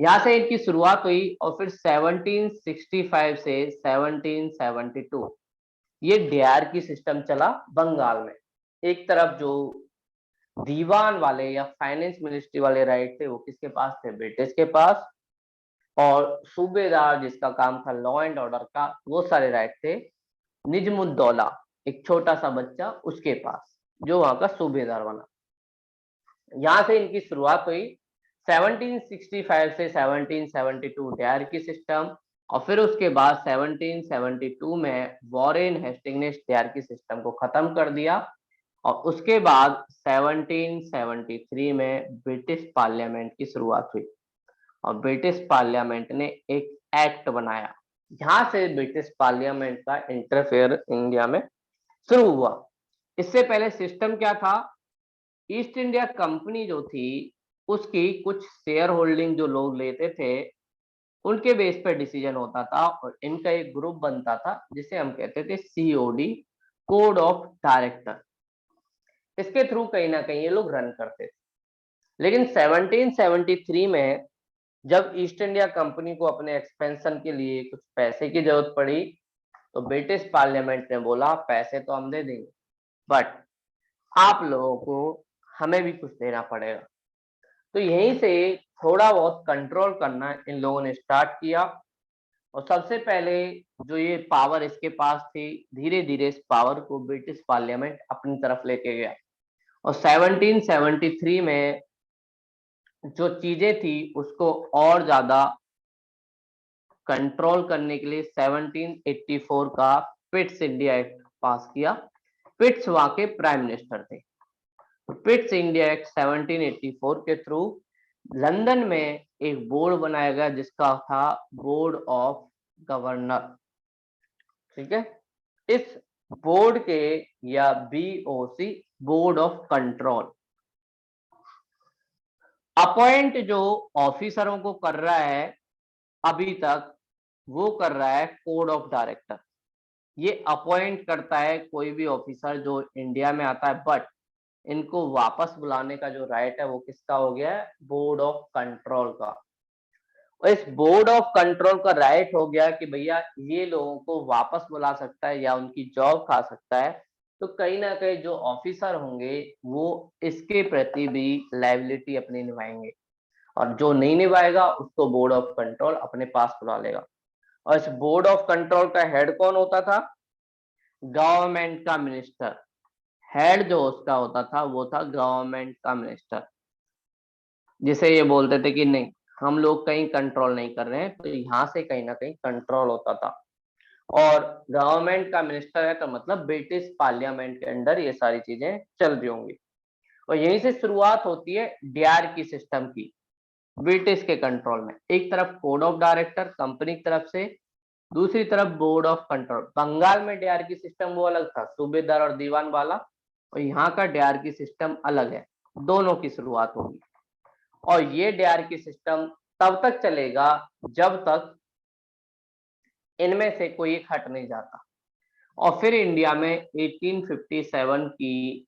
यहाँ से इनकी शुरुआत हुई, और फिर 1765 से 1772 ये डीआरकी सिस्टम चला बंगाल में। एक तरफ जो दीवान वाले या फाइनेंस मिनिस्ट्री वाले राइट थे वो किसके पास थे? ब्रिटिश के पास। और सूबेदार जिसका काम था लॉ एंड ऑर्डर का, वो सारे राइट थे निजमुद्दौला, एक छोटा सा बच्चा, उसके पास, जो वहां का सूबेदार बना। यहाँ से इनकी शुरुआत हुई 1765 से 1772 डीआरकी सिस्टम, और फिर उसके बाद 1772 में वॉरेन हेस्टिंग ने डीआरकी सिस्टम को खत्म कर दिया, और उसके बाद 1773 में ब्रिटिश पार्लियामेंट की शुरुआत हुई, और ब्रिटिश पार्लियामेंट ने एक एक्ट बनाया। यहाँ से ब्रिटिश पार्लियामेंट का इंटरफेयर इंडिया में शुरू हुआ। इससे पहले सिस्टम क्या था? ईस्ट इंडिया कंपनी जो थी उसकी कुछ शेयर होल्डिंग जो लोग लेते थे उनके बेस पर डिसीजन होता था, और इनका एक ग्रुप बनता था जिसे हम कहते थे सीओडी, कोड ऑफ डायरेक्टर। इसके थ्रू कहीं ना कहीं ये लोग रन करते थे। लेकिन 1773 में जब ईस्ट इंडिया कंपनी को अपने एक्सपेंशन के लिए कुछ पैसे की जरूरत पड़ी, तो ब्रिटिश पार्लियामेंट ने बोला पैसे तो हम दे देंगे, बट आप लोगों को हमें भी कुछ देना पड़ेगा। तो यहीं से थोड़ा बहुत कंट्रोल करना इन लोगों ने स्टार्ट किया, और सबसे पहले जो ये पावर इसके पास थी, धीरे धीरे इस पावर को ब्रिटिश पार्लियामेंट अपनी तरफ लेके गया, और 1773 में जो चीजें थी उसको और ज्यादा कंट्रोल करने के लिए 1784 का पिट्स इंडिया एक्ट पास किया। पिट्स वहां के प्राइम मिनिस्टर थे। तो पिट्स इंडिया एक्ट 1784 के थ्रू लंदन में एक बोर्ड बनाया गया जिसका था बोर्ड ऑफ गवर्नर। ठीक है, इस बोर्ड के, या BOC, board of control, appoint जो ऑफिसरों को कर रहा है अभी तक, वो कर रहा है कोड ऑफ डायरेक्टर। ये अपॉइंट करता है कोई भी ऑफिसर जो इंडिया में आता है, बट इनको वापस बुलाने का जो राइट है वो किसका हो गया है? बोर्ड ऑफ कंट्रोल का। और इस बोर्ड ऑफ कंट्रोल का राइट हो गया कि भैया ये लोगों को वापस बुला सकता है या उनकी जॉब खा सकता है। तो कहीं ना कहीं जो ऑफिसर होंगे वो इसके प्रति भी लायबिलिटी अपनी निभाएंगे, और जो नहीं निभाएगा उसको बोर्ड ऑफ कंट्रोल अपने पास बुला लेगा। और इस बोर्ड ऑफ कंट्रोल का हेड कौन होता था? गवर्नमेंट का मिनिस्टर। हेड जो उसका होता था वो था गवर्नमेंट का मिनिस्टर, जिसे ये बोलते थे कि नहीं, हम लोग कहीं कंट्रोल नहीं कर रहे हैं, तो यहाँ से कहीं ना कहीं कंट्रोल होता था। और गवर्नमेंट का मिनिस्टर है तो मतलब ब्रिटिश पार्लियामेंट के अंडर ये सारी चीजें चल रही होंगी। और यहीं से शुरुआत होती है डीआरकी सिस्टम की, ब्रिटिश के कंट्रोल में। एक तरफ कोड ऑफ डायरेक्टर कंपनी की तरफ से, दूसरी तरफ बोर्ड ऑफ कंट्रोल। बंगाल में डीआरकी सिस्टम वो अलग था, सूबेदार और दीवान वाला, और यहाँ का डीआरकी सिस्टम अलग है। दोनों की शुरुआत होगी, और ये डीआरकी सिस्टम तब तक चलेगा जब तक इनमें से कोई एक हट नहीं जाता। और फिर इंडिया में 1857 की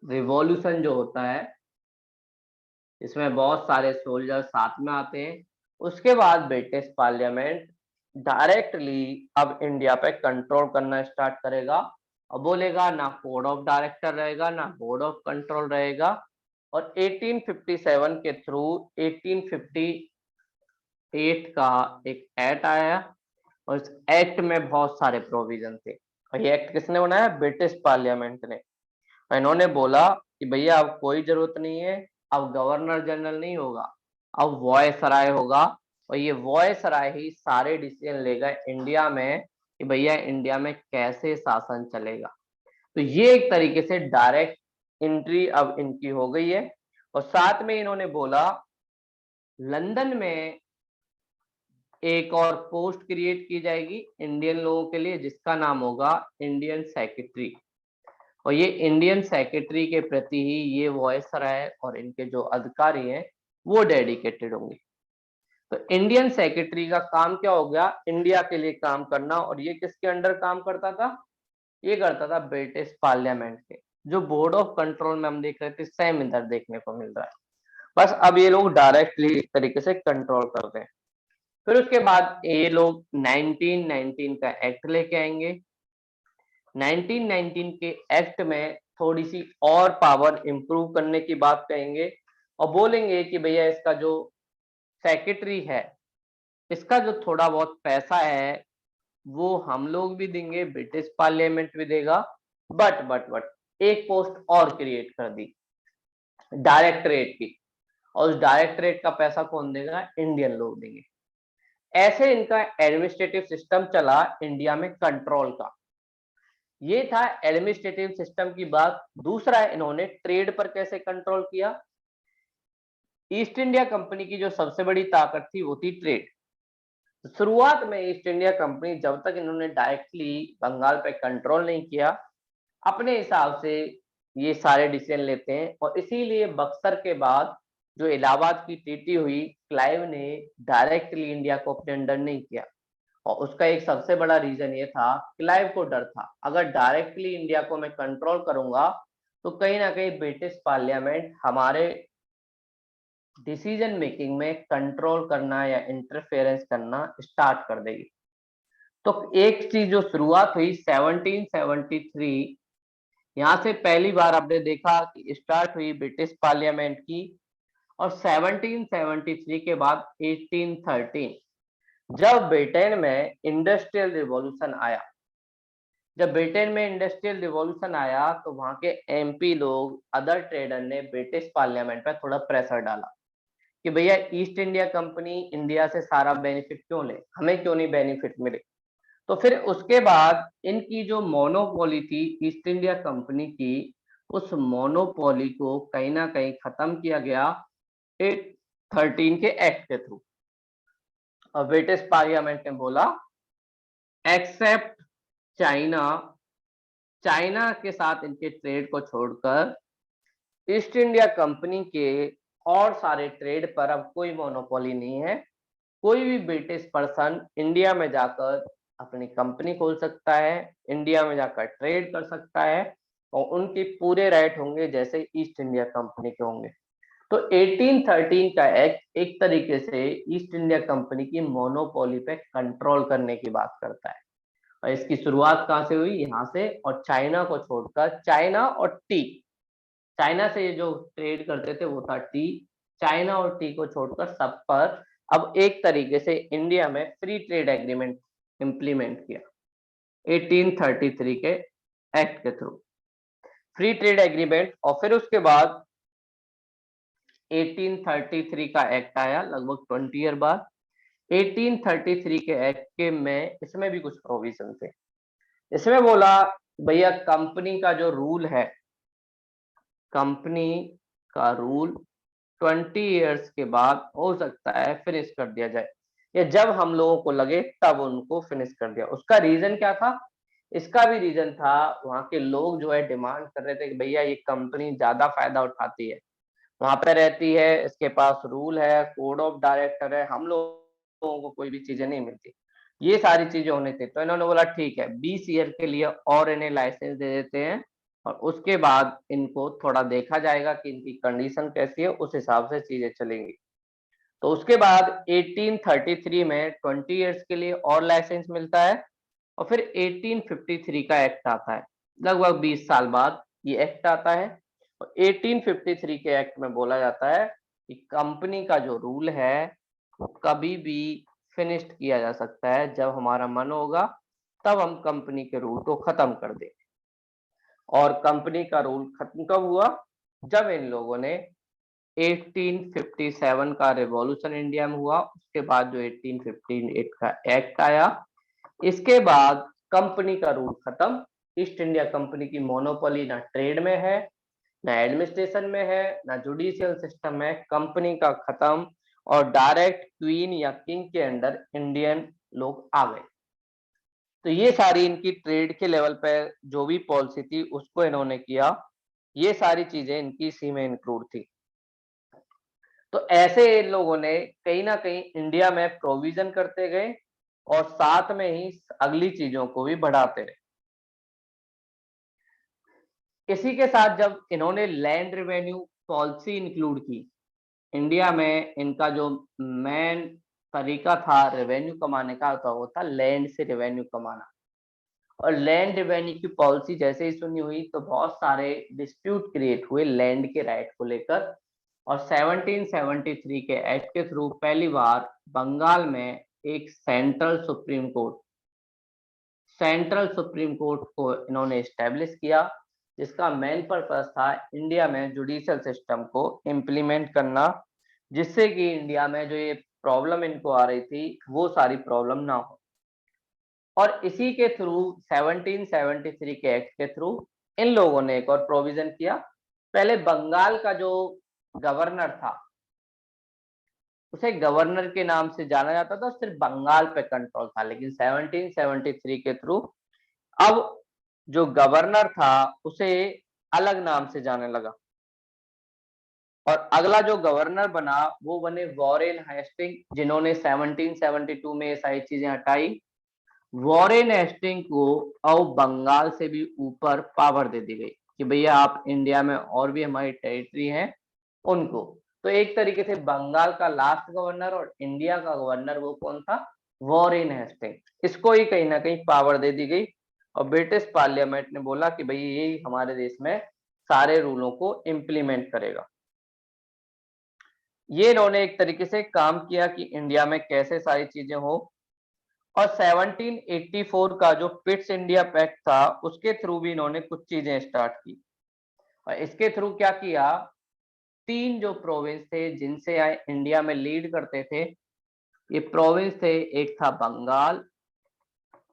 रिवॉल्यूशन जो होता है, इसमें बहुत सारे सोल्जर साथ में आते हैं। उसके बाद ब्रिटिश पार्लियामेंट डायरेक्टली अब इंडिया पे कंट्रोल करना स्टार्ट करेगा और बोलेगा ना कोड ऑफ डायरेक्टर रहेगा ना बोर्ड ऑफ कंट्रोल रहेगा। और 1857 के थ्रू 1858 का एक एक्ट आया और इस एक्ट में बहुत सारे प्रोविजन थे। और ये एक्ट किसने बनाया? ब्रिटिश पार्लियामेंट ने। और इन्होंने बोला कि भैया अब कोई जरूरत नहीं है, अब गवर्नर जनरल नहीं होगा, अब वॉयसराय होगा। और ये वॉयसराय ही सारे डिसीजन लेगा इंडिया में कि भैया इंडिया में कैसे शासन चलेगा। तो ये एक तरीके से डायरेक्ट एंट्री अब इनकी हो गई है। और साथ में इन्होंने बोला लंदन में एक और पोस्ट क्रिएट की जाएगी इंडियन लोगों के लिए जिसका नाम होगा इंडियन सेक्रेटरी। और ये इंडियन सेक्रेटरी के प्रति ही ये वॉयसराय और इनके जो अधिकारी हैं वो डेडिकेटेड होंगे। तो इंडियन सेक्रेटरी का काम क्या हो गया? इंडिया के लिए काम करना। और ये किसके अंडर काम करता था? ये करता था ब्रिटिश पार्लियामेंट के। जो बोर्ड ऑफ कंट्रोल में हम देख रहे थे सेम इधर देखने को मिल रहा है, बस अब ये लोग डायरेक्टली इस तरीके से कंट्रोल करते हैं। फिर उसके बाद ये लोग 1919 का एक्ट लेके आएंगे। 1919 के एक्ट में थोड़ी सी और पावर इंप्रूव करने की बात कहेंगे और बोलेंगे कि भैया इसका जो सेक्रेटरी है इसका जो थोड़ा बहुत पैसा है वो हम लोग भी देंगे, ब्रिटिश पार्लियामेंट भी देगा। बट एक पोस्ट और क्रिएट कर दी डायरेक्टरेट की। और उस डायरेक्टरेट का पैसा कौन देगा? इंडियन लोग देंगे। ऐसे इनका एडमिनिस्ट्रेटिव सिस्टम चला इंडिया में कंट्रोल का। ये था एडमिनिस्ट्रेटिव सिस्टम की बात। दूसरा इन्होंने ट्रेड पर कैसे कंट्रोल किया। ईस्ट इंडिया कंपनी की जो सबसे बड़ी ताकत थी वो थी ट्रेड। शुरुआत में ईस्ट इंडिया कंपनी जब तक इन्होंने डायरेक्टली बंगाल पे कंट्रोल नहीं किया अपने हिसाब से ये सारे डिसीजन लेते हैं। और इसीलिए बक्सर के बाद जो इलाहाबाद की ट्रीटी हुई क्लाइव ने डायरेक्टली इंडिया को अपने अंडर नहीं किया। और उसका एक सबसे बड़ा रीजन ये था क्लाइव को डर था अगर डायरेक्टली इंडिया को मैं कंट्रोल करूंगा तो कहीं ना कहीं ब्रिटिश पार्लियामेंट हमारे डिसीजन मेकिंग में कंट्रोल करना या इंटरफेरेंस करना स्टार्ट कर देगी। तो एक चीज जो शुरुआत हुई 1773 यहाँ से पहली बार आपने देखा कि स्टार्ट हुई ब्रिटिश पार्लियामेंट की। और 1773 के बाद 1813 जब ब्रिटेन में इंडस्ट्रियल रिवॉल्यूशन आया। जब ब्रिटेन में इंडस्ट्रियल रिवॉल्यूशन आया तो वहां के एमपी लोग अदर ट्रेडर ने ब्रिटिश पार्लियामेंट पर थोड़ा प्रेशर डाला कि भैया ईस्ट इंडिया कंपनी इंडिया से सारा बेनिफिट क्यों ले, हमें क्यों नहीं बेनिफिट मिले। तो फिर उसके बाद इनकी जो मोनोपोली थी ईस्ट इंडिया कंपनी की उस मोनोपोली को कहीं ना कहीं खत्म किया गया 813 के एक्ट के थ्रू। और ब्रिटिश पार्लियामेंट ने बोला एक्सेप्ट चाइना, चाइना के साथ इनके ट्रेड को छोड़कर ईस्ट इंडिया कंपनी के और सारे ट्रेड पर अब कोई मोनोपोली नहीं है। कोई भी ब्रिटिश पर्सन इंडिया में जाकर अपनी कंपनी खोल सकता है, इंडिया में जाकर ट्रेड कर सकता है और उनके पूरे राइट होंगे जैसे ईस्ट इंडिया कंपनी के होंगे। तो 1813 का एक्ट एक तरीके से ईस्ट इंडिया कंपनी की मोनोपोली पे कंट्रोल करने की बात करता है। और इसकी शुरुआत कहाँ से हुई? यहाँ से। और चाइना को छोड़कर, चाइना और टी, चाइना से ये जो ट्रेड करते थे वो था टी, चाइना और टी को छोड़कर सब पर अब एक तरीके से इंडिया में फ्री ट्रेड एग्रीमेंट इंप्लीमेंट किया 1833 के एक्ट के थ्रू फ्री ट्रेड एग्रीमेंट। और फिर उसके बाद 1833 का एक्ट आया लगभग 20 ईयर बाद। 1833 के एक्ट के में इसमें भी कुछ प्रोविजन थे। इसमें बोला भैया कंपनी का जो रूल है, कंपनी का रूल 20 ईयर्स के बाद हो सकता है फिनिश कर दिया जाए, या जब हम लोगों को लगे तब उनको फिनिश कर दिया। उसका रीजन क्या था? इसका भी रीजन था वहां के लोग जो है डिमांड कर रहे थे कि भैया ये कंपनी ज्यादा फायदा उठाती है, वहां पे रहती है, इसके पास रूल है, कोड ऑफ डायरेक्टर है, हम लोगों को कोई भी चीजें नहीं मिलती, ये सारी चीजें होनी थी। तो इन्होंने बोला ठीक है 20 ईयर के लिए और इन्हें लाइसेंस दे देते हैं और उसके बाद इनको थोड़ा देखा जाएगा कि इनकी कंडीशन कैसी है, उस हिसाब से चीजें चलेंगी। तो उसके बाद 1833 में 20 इयर्स के लिए और लाइसेंस मिलता है और फिर 1853 का एक्ट आता है। लगभग 20 साल बाद ये एक्ट आता है और 1853 के एक्ट में बोला जाता है कि कंपनी का जो रूल है वो कभी भी फिनिश्ड किया जा सकता है, जब हमारा मन होगा तब हम कंपनी के रूल को खत्म कर दें। और कंपनी का रूल खत्म कब हुआ? जब इन लोगों ने 1857 का रिवॉल्यूशन इंडिया में हुआ, उसके बाद जो 1858 का एक्ट आया, इसके बाद कंपनी का रूल खत्म। ईस्ट इंडिया कंपनी की मोनोपोली ना ट्रेड में है, ना एडमिनिस्ट्रेशन में है, ना जुडिशियल सिस्टम में, कंपनी का खत्म और डायरेक्ट क्वीन या किंग के अंडर इंडियन लोग आ गए। तो ये सारी इनकी ट्रेड के लेवल पे जो भी पॉलिसी थी उसको इन्होंने किया, ये सारी चीजें इनकी इसी में इंक्लूड थी। तो ऐसे इन लोगों ने कहीं ना कहीं इंडिया में प्रोविजन करते गए और साथ में ही अगली चीजों को भी बढ़ाते रहे। इसी के साथ जब इन्होंने लैंड रेवेन्यू पॉलिसी इंक्लूड की, इंडिया में इनका जो मेन तरीका था रेवेन्यू कमाने का वो था लैंड से रेवेन्यू कमाना। और लैंड रेवेन्यू की पॉलिसी जैसे ही सुनी हुई तो बहुत सारे डिस्प्यूट क्रिएट हुए लैंड के राइट को लेकर और 1773 के एक्ट के थ्रू पहली बार बंगाल में एक सेंट्रल सुप्रीम कोर्ट को इन्होंने एस्टेब्लिश किया, जिसका मेन पर्पस था इंडिया में जुडिशियल सिस्टम को इम्प्लीमेंट करना, जिससे कि इंडिया में जो ये प्रॉब्लम इनको आ रही थी वो सारी प्रॉब्लम ना हो। और इसी के थ्रू 1773 के एक्ट के थ्रू इन लोगों ने एक और प्रोविजन किया। पहले बंगाल का जो गवर्नर था उसे गवर्नर के नाम से जाना जाता था, सिर्फ बंगाल पे कंट्रोल था, लेकिन 1773 के थ्रू अब जो गवर्नर था उसे अलग नाम से जाने लगा और अगला जो गवर्नर बना वो बने वॉरेन हेस्टिंग, जिन्होंने 1772 में ये सारी चीजें हटाई। वॉरेन हेस्टिंग को अब बंगाल से भी ऊपर पावर दे दी गई कि भैया आप इंडिया में और भी हमारी टेरिटरी हैं उनको। तो एक तरीके से बंगाल का लास्ट गवर्नर और इंडिया का गवर्नर वो कौन था? Warren Hasting. इसको ही कहीं ना कहीं पावर दे दी गई और ब्रिटिश पार्लियामेंट ने बोला कि भाई ये हमारे देश में सारे रूलों को इम्प्लीमेंट करेगा। ये इन्होंने एक तरीके से काम किया कि इंडिया में कैसे सारी चीजें हो। और 1784 का जो पिट्स इंडिया पैक्ट था उसके थ्रू भी इन्होंने कुछ चीजें स्टार्ट की और इसके थ्रू क्या किया, 3 जो प्रोविंस थे जिनसे इंडिया में लीड करते थे, ये प्रोविंस थे, एक था बंगाल,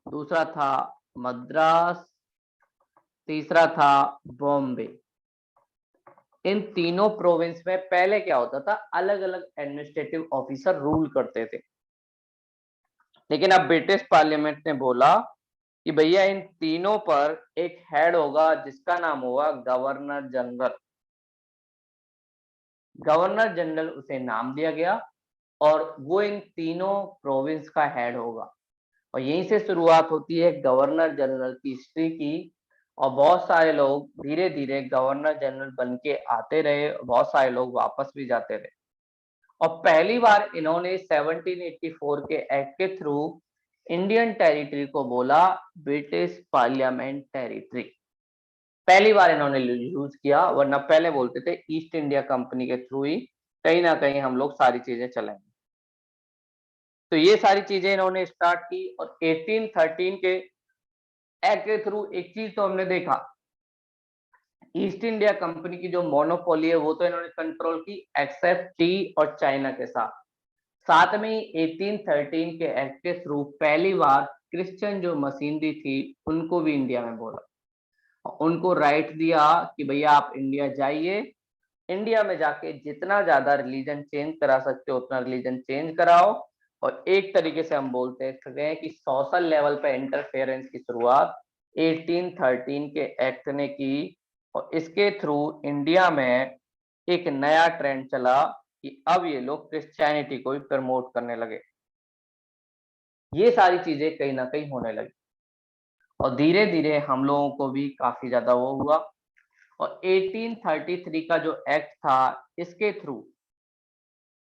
दूसरा था मद्रास, तीसरा था बॉम्बे। इन तीनों प्रोविंस में पहले क्या होता था, अलग अलग एडमिनिस्ट्रेटिव ऑफिसर रूल करते थे, लेकिन अब ब्रिटिश पार्लियामेंट ने बोला कि भैया इन तीनों पर एक हेड होगा जिसका नाम होगा गवर्नर जनरल। गवर्नर जनरल उसे नाम दिया गया और वो इन तीनों प्रोविंस का हेड होगा और यहीं से शुरुआत होती है गवर्नर जनरल की हिस्ट्री की। और बहुत सारे लोग धीरे धीरे गवर्नर जनरल बन के आते रहे, बहुत सारे लोग वापस भी जाते रहे और पहली बार इन्होंने 1784 के एक्ट के थ्रू इंडियन टेरिटरी को बोला ब्रिटिश पार्लियामेंट टेरिटरी। पहली बार इन्होंने यूज किया, वरना पहले बोलते थे ईस्ट इंडिया कंपनी के थ्रू ही कहीं ना कहीं हम लोग सारी चीजें चलाएंगे। तो ये सारी चीजें इन्होंने स्टार्ट की और 1813 के एक्ट के थ्रू एक चीज तो हमने देखा, ईस्ट इंडिया कंपनी की जो मोनोपोली है वो तो इन्होंने कंट्रोल की एक्सेप्ट टी और चाइना के साथ। साथ में ही 1813 के एक्ट के थ्रू पहली बार क्रिश्चियन जो मशीनरी थी उनको भी इंडिया में बोला, उनको राइट दिया कि भैया आप इंडिया जाइए, इंडिया में जाके जितना ज्यादा रिलीजन चेंज करा सकते हो उतना रिलीजन चेंज कराओ। और एक तरीके से हम बोलते हैं कि सोशल लेवल पे इंटरफेरेंस की शुरुआत 1813 के एक्ट ने की और इसके थ्रू इंडिया में एक नया ट्रेंड चला कि अब ये लोग क्रिश्चियनिटी को भी प्रमोट करने लगे। ये सारी चीजें कहीं ना कहीं होने लगी और धीरे धीरे हम लोगों को भी काफी ज्यादा वो हुआ और 1833 का जो एक्ट था इसके थ्रू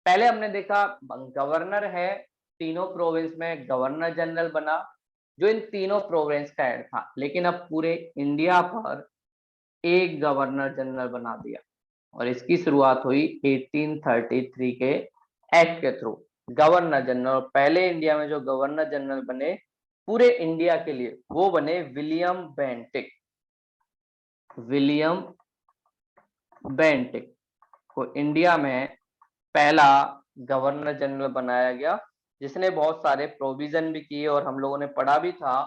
पहले हमने देखा गवर्नर है, तीनों प्रोविंस में गवर्नर जनरल बना जो इन तीनों प्रोविंस का हेड था, लेकिन अब पूरे इंडिया पर एक गवर्नर जनरल बना दिया और इसकी शुरुआत हुई 1833 के एक्ट के थ्रू। गवर्नर जनरल, पहले इंडिया में जो गवर्नर जनरल बने पूरे इंडिया के लिए वो बने विलियम बेंटिक। विलियम बेंटिक को इंडिया में पहला गवर्नर जनरल बनाया गया, जिसने बहुत सारे प्रोविजन भी किए और हम लोगों ने पढ़ा भी था।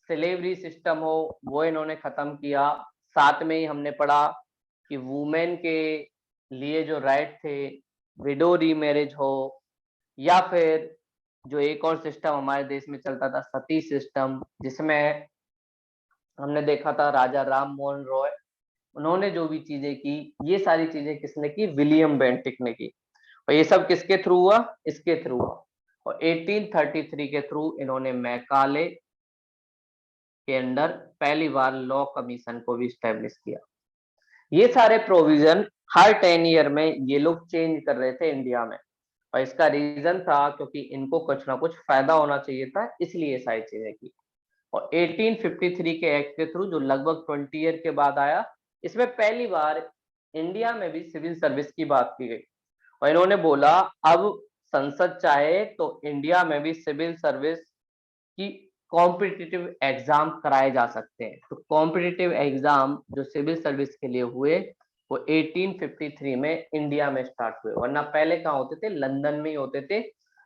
स्लेवरी सिस्टम हो वो इन्होंने खत्म किया। साथ में ही हमने पढ़ा कि वुमेन के लिए जो राइट थे, विडो रीमैरिज हो, या फिर जो एक और सिस्टम हमारे देश में चलता था सती सिस्टम, जिसमें हमने देखा था राजा राम मोहन रॉय, उन्होंने जो भी चीजें की, ये सारी चीजें किसने की? विलियम बेंटिक ने की। और ये सब किसके थ्रू हुआ? इसके थ्रू हुआ। और 1833 के थ्रू इन्होंने मैकाले के अंडर पहली बार लॉ कमीशन को भी स्टैब्लिश किया। ये सारे प्रोविजन हर 10 ईयर में ये लोग चेंज कर रहे थे इंडिया में, और इसका रीजन था क्योंकि इनको कुछ ना कुछ फायदा होना चाहिए था, इसलिए सारी चीजें की। और 1853 के एक्ट के थ्रू जो लगभग 20 ईयर के बाद आया, इसमें पहली बार इंडिया में भी सिविल सर्विस की बात की गई और इन्होंने बोला अब संसद चाहे तो इंडिया में भी सिविल सर्विस की कॉम्पिटिटिव एग्जाम कराए जा सकते हैं। तो कॉम्पिटिटिव एग्जाम जो सिविल सर्विस के लिए हुए वो 1853 में इंडिया में स्टार्ट हुए, वरना पहले कहाँ होते थे? लंदन में ही होते थे,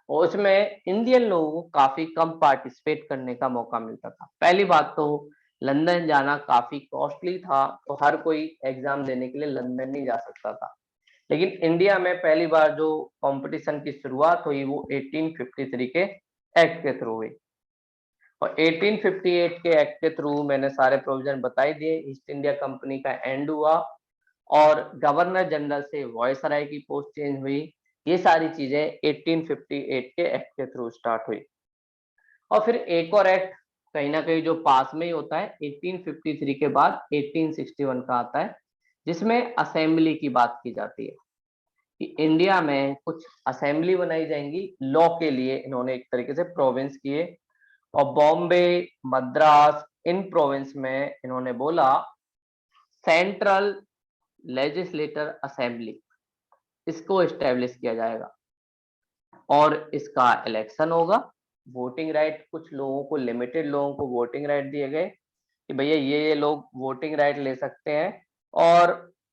और उसमें इंडियन लोगों को काफी कम पार्टिसिपेट करने का मौका मिलता था। पहली बात तो लंदन जाना काफी कॉस्टली था, तो हर कोई एग्जाम देने के लिए लंदन नहीं जा सकता था। लेकिन इंडिया में पहली बार जो कंपटीशन की शुरुआत हुई वो 1853 के एक्ट के थ्रू हुई। और 1858 के एक्ट के थ्रू मैंने सारे प्रोविजन बता ही दिए। ईस्ट इंडिया कंपनी का एंड हुआ और गवर्नर जनरल से वायसराय की पोस्ट चेंज हुई। ये सारी चीजें 1858 के एक्ट के थ्रू स्टार्ट हुई। और फिर एक और एक्ट कहीं ना कहीं जो पास में ही होता है 1853 के बाद 1861 का आता है, जिसमें असेंबली की बात की जाती है कि इंडिया में कुछ असेंबली बनाई जाएंगी लॉ के लिए। इन्होंने एक तरीके से प्रोविंस किए और बॉम्बे, मद्रास, इन प्रोविंस में इन्होंने बोला सेंट्रल लेजिस्लेटर असेंबली, इसको एस्टेब्लिश किया जाएगा और इसका इलेक्शन होगा। वोटिंग राइट कुछ लोगों को, लिमिटेड लोगों को वोटिंग राइट दिए गए कि भैया ये लोग वोटिंग राइट ले सकते हैं, और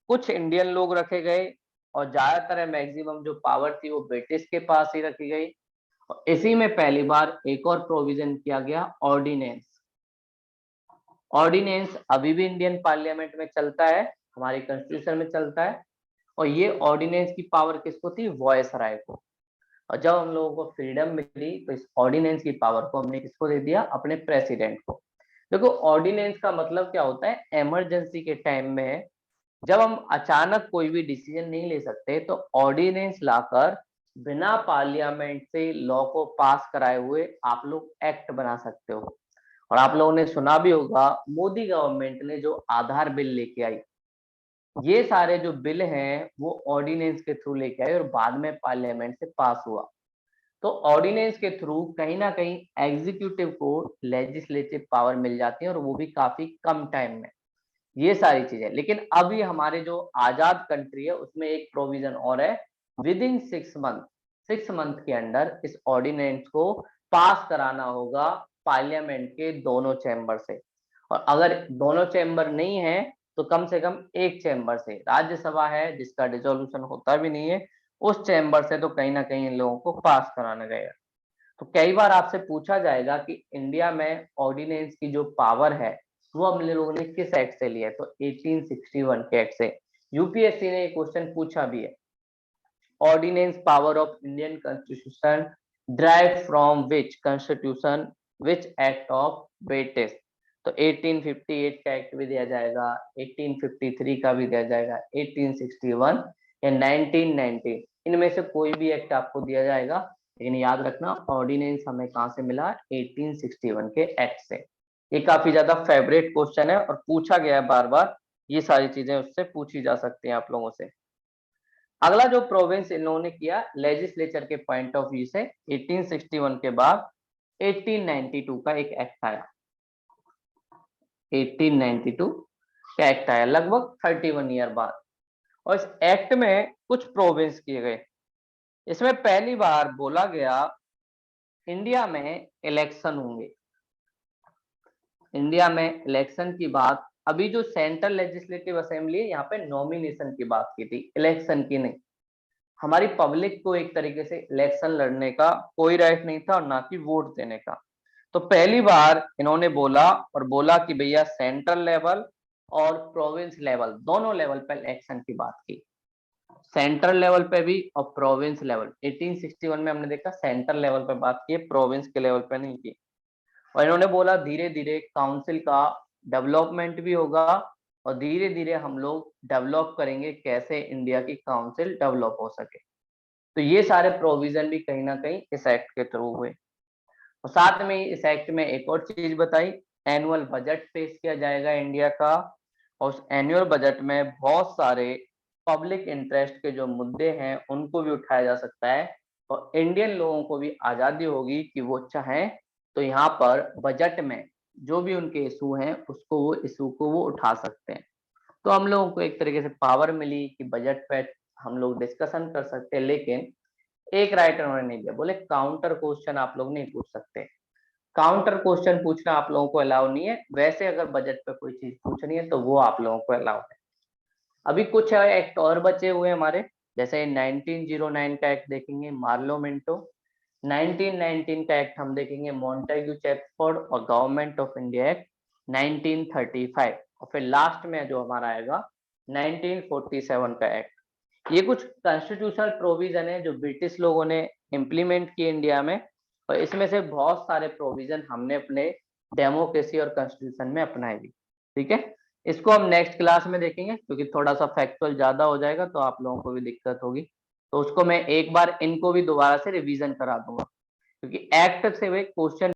कुछ इंडियन लोग रखे गए और ज्यादातर मैक्सिमम जो पावर थी वो ब्रिटिश के पास ही रखी गई। और इसी में पहली बार एक और प्रोविजन किया गया, ऑर्डिनेंस। ऑर्डिनेंस अभी भी इंडियन पार्लियामेंट में चलता है, हमारे कॉन्स्टिट्यूशन में चलता है, और ये ऑर्डिनेंस की पावर किसको थी? वायसराय को। और जब हम लोगों को फ्रीडम मिली तो इस ऑर्डिनेंस की पावर को हमने किसको दे दिया? अपने प्रेसिडेंट को। देखो ऑर्डिनेंस का मतलब क्या होता है? इमरजेंसी के टाइम में जब हम अचानक कोई भी डिसीजन नहीं ले सकते तो ऑर्डिनेंस लाकर बिना पार्लियामेंट से लॉ को पास कराए हुए आप लोग एक्ट बना सकते हो। और आप लोगों ने सुना भी होगा मोदी गवर्नमेंट ने जो आधार बिल लेके आई, ये सारे जो बिल हैं वो ऑर्डिनेंस के थ्रू लेके आए और बाद में पार्लियामेंट से पास हुआ। तो ऑर्डिनेंस के थ्रू कहीं ना कहीं एग्जीक्यूटिव को लेजिस्लेटिव पावर मिल जाती है और वो भी काफी कम टाइम में। ये सारी चीजें, लेकिन अभी हमारे जो आजाद कंट्री है उसमें एक प्रोविजन और है, विद इन 6 मंथ, 6 मंथ के अंदर इस ऑर्डिनेंस को पास कराना होगा पार्लियामेंट के दोनों चैम्बर से। और अगर दोनों चैम्बर नहीं है तो कम से कम एक चैम्बर से, राज्यसभा है जिसका डिसोल्यूशन होता भी नहीं है, उस चैम्बर से तो कहीं ना कहीं इन लोगों को पास कराना गया। तो कई बार आपसे पूछा जाएगा कि इंडिया में ऑर्डिनेंस की जो पावर है वो हम लोगों ने किस एक्ट से लिया है? तो 1861 के एक्ट से। यूपीएससी ने ये क्वेश्चन पूछा भी है, ordinance power of Indian constitution drive from which constitution, which act of British? तो 1858 का एक्ट भी दिया जाएगा, 1853 का भी दिया जाएगा, 1861 या 1919, इनमें से कोई भी एक्ट आपको दिया जाएगा। लेकिन याद रखना ऑर्डिनेंस हमें कहाँ से मिला? 1861 के एक्ट से। ये काफी ज्यादा फेवरेट क्वेश्चन है और पूछा गया है बार बार, ये सारी चीजें उससे पूछी जा सकती हैं आप लोगों से। अगला जो प्रोविंस इन्होंने किया लेजिस्लेचर के पॉइंट ऑफ व्यू से 1861 के बाद 1892 का एक एक्ट आया। 1892 का एक्ट आया लगभग 31 ईयर बाद, और इस एक्ट में कुछ प्रोविंस किए गए। इसमें पहली बार बोला गया इंडिया में इलेक्शन होंगे। इंडिया में इलेक्शन की बात, अभी जो सेंट्रल लेजिस्लेटिव असेंबली है यहाँ पे नॉमिनेशन की बात की थी, इलेक्शन की नहीं। हमारी पब्लिक को एक तरीके से इलेक्शन लड़ने का कोई राइट नहीं था और ना कि वोट देने का। तो पहली बार इन्होंने बोला कि भैया सेंट्रल लेवल और प्रोविंस लेवल दोनों लेवल पर इलेक्शन की बात की। सेंट्रल लेवल पे भी और प्रोविंस लेवल, 1861 में हमने देखा सेंट्रल लेवल पे बात की, प्रोविंस के लेवल पे नहीं की। और इन्होंने बोला धीरे धीरे काउंसिल का डेवलपमेंट भी होगा और धीरे धीरे हम लोग डेवलप करेंगे कैसे इंडिया की काउंसिल डेवलप हो सके। तो ये सारे प्रोविजन भी कहीं ना कहीं इस एक्ट के थ्रू हुए। और साथ में इस एक्ट में एक और चीज बताई, एनुअल बजट पेश किया जाएगा इंडिया का, और उस एनुअल बजट में बहुत सारे पब्लिक इंटरेस्ट के जो मुद्दे हैं उनको भी उठाया जा सकता है, और इंडियन लोगों को भी आजादी होगी कि वो चाहें तो यहाँ पर बजट में जो भी उनके इशू हैं उसको वो इशू को वो उठा सकते हैं। तो हम लोगों को एक तरीके से पावर मिली कि बजट पे हम लोग डिस्कशन कर सकते हैं, लेकिन एक राइट उन्होंने नहीं दिया, बोले काउंटर क्वेश्चन आप लोग नहीं पूछ सकते। काउंटर क्वेश्चन पूछना आप लोगों को अलाउ नहीं है, वैसे अगर बजट पे कोई चीज पूछनी है तो वो आप लोगों को अलाउ है। अभी कुछ एक्ट और बचे हुए हमारे, जैसे 1909 का एक्ट देखेंगे मार्लो मिंटो, 1919 का एक्ट हम देखेंगे मॉन्टेग्यू चेम्सफोर्ड और गवर्नमेंट ऑफ इंडिया एक्ट 1935, और फिर लास्ट में जो हमारा आएगा 1947 का एक्ट। ये कुछ कॉन्स्टिट्यूशनल प्रोविजन है जो ब्रिटिश लोगों ने इम्प्लीमेंट किए इंडिया में, और इसमें से बहुत सारे प्रोविजन हमने अपने डेमोक्रेसी और कॉन्स्टिट्यूशन में अपनाए भी। ठीक है, इसको हम नेक्स्ट क्लास में देखेंगे क्योंकि थोड़ा सा फैक्चुअल ज्यादा हो जाएगा तो आप लोगों को भी दिक्कत होगी, तो उसको मैं एक बार इनको भी दोबारा से रिवीजन करा दूंगा क्योंकि एक्ट से वे क्वेश्चन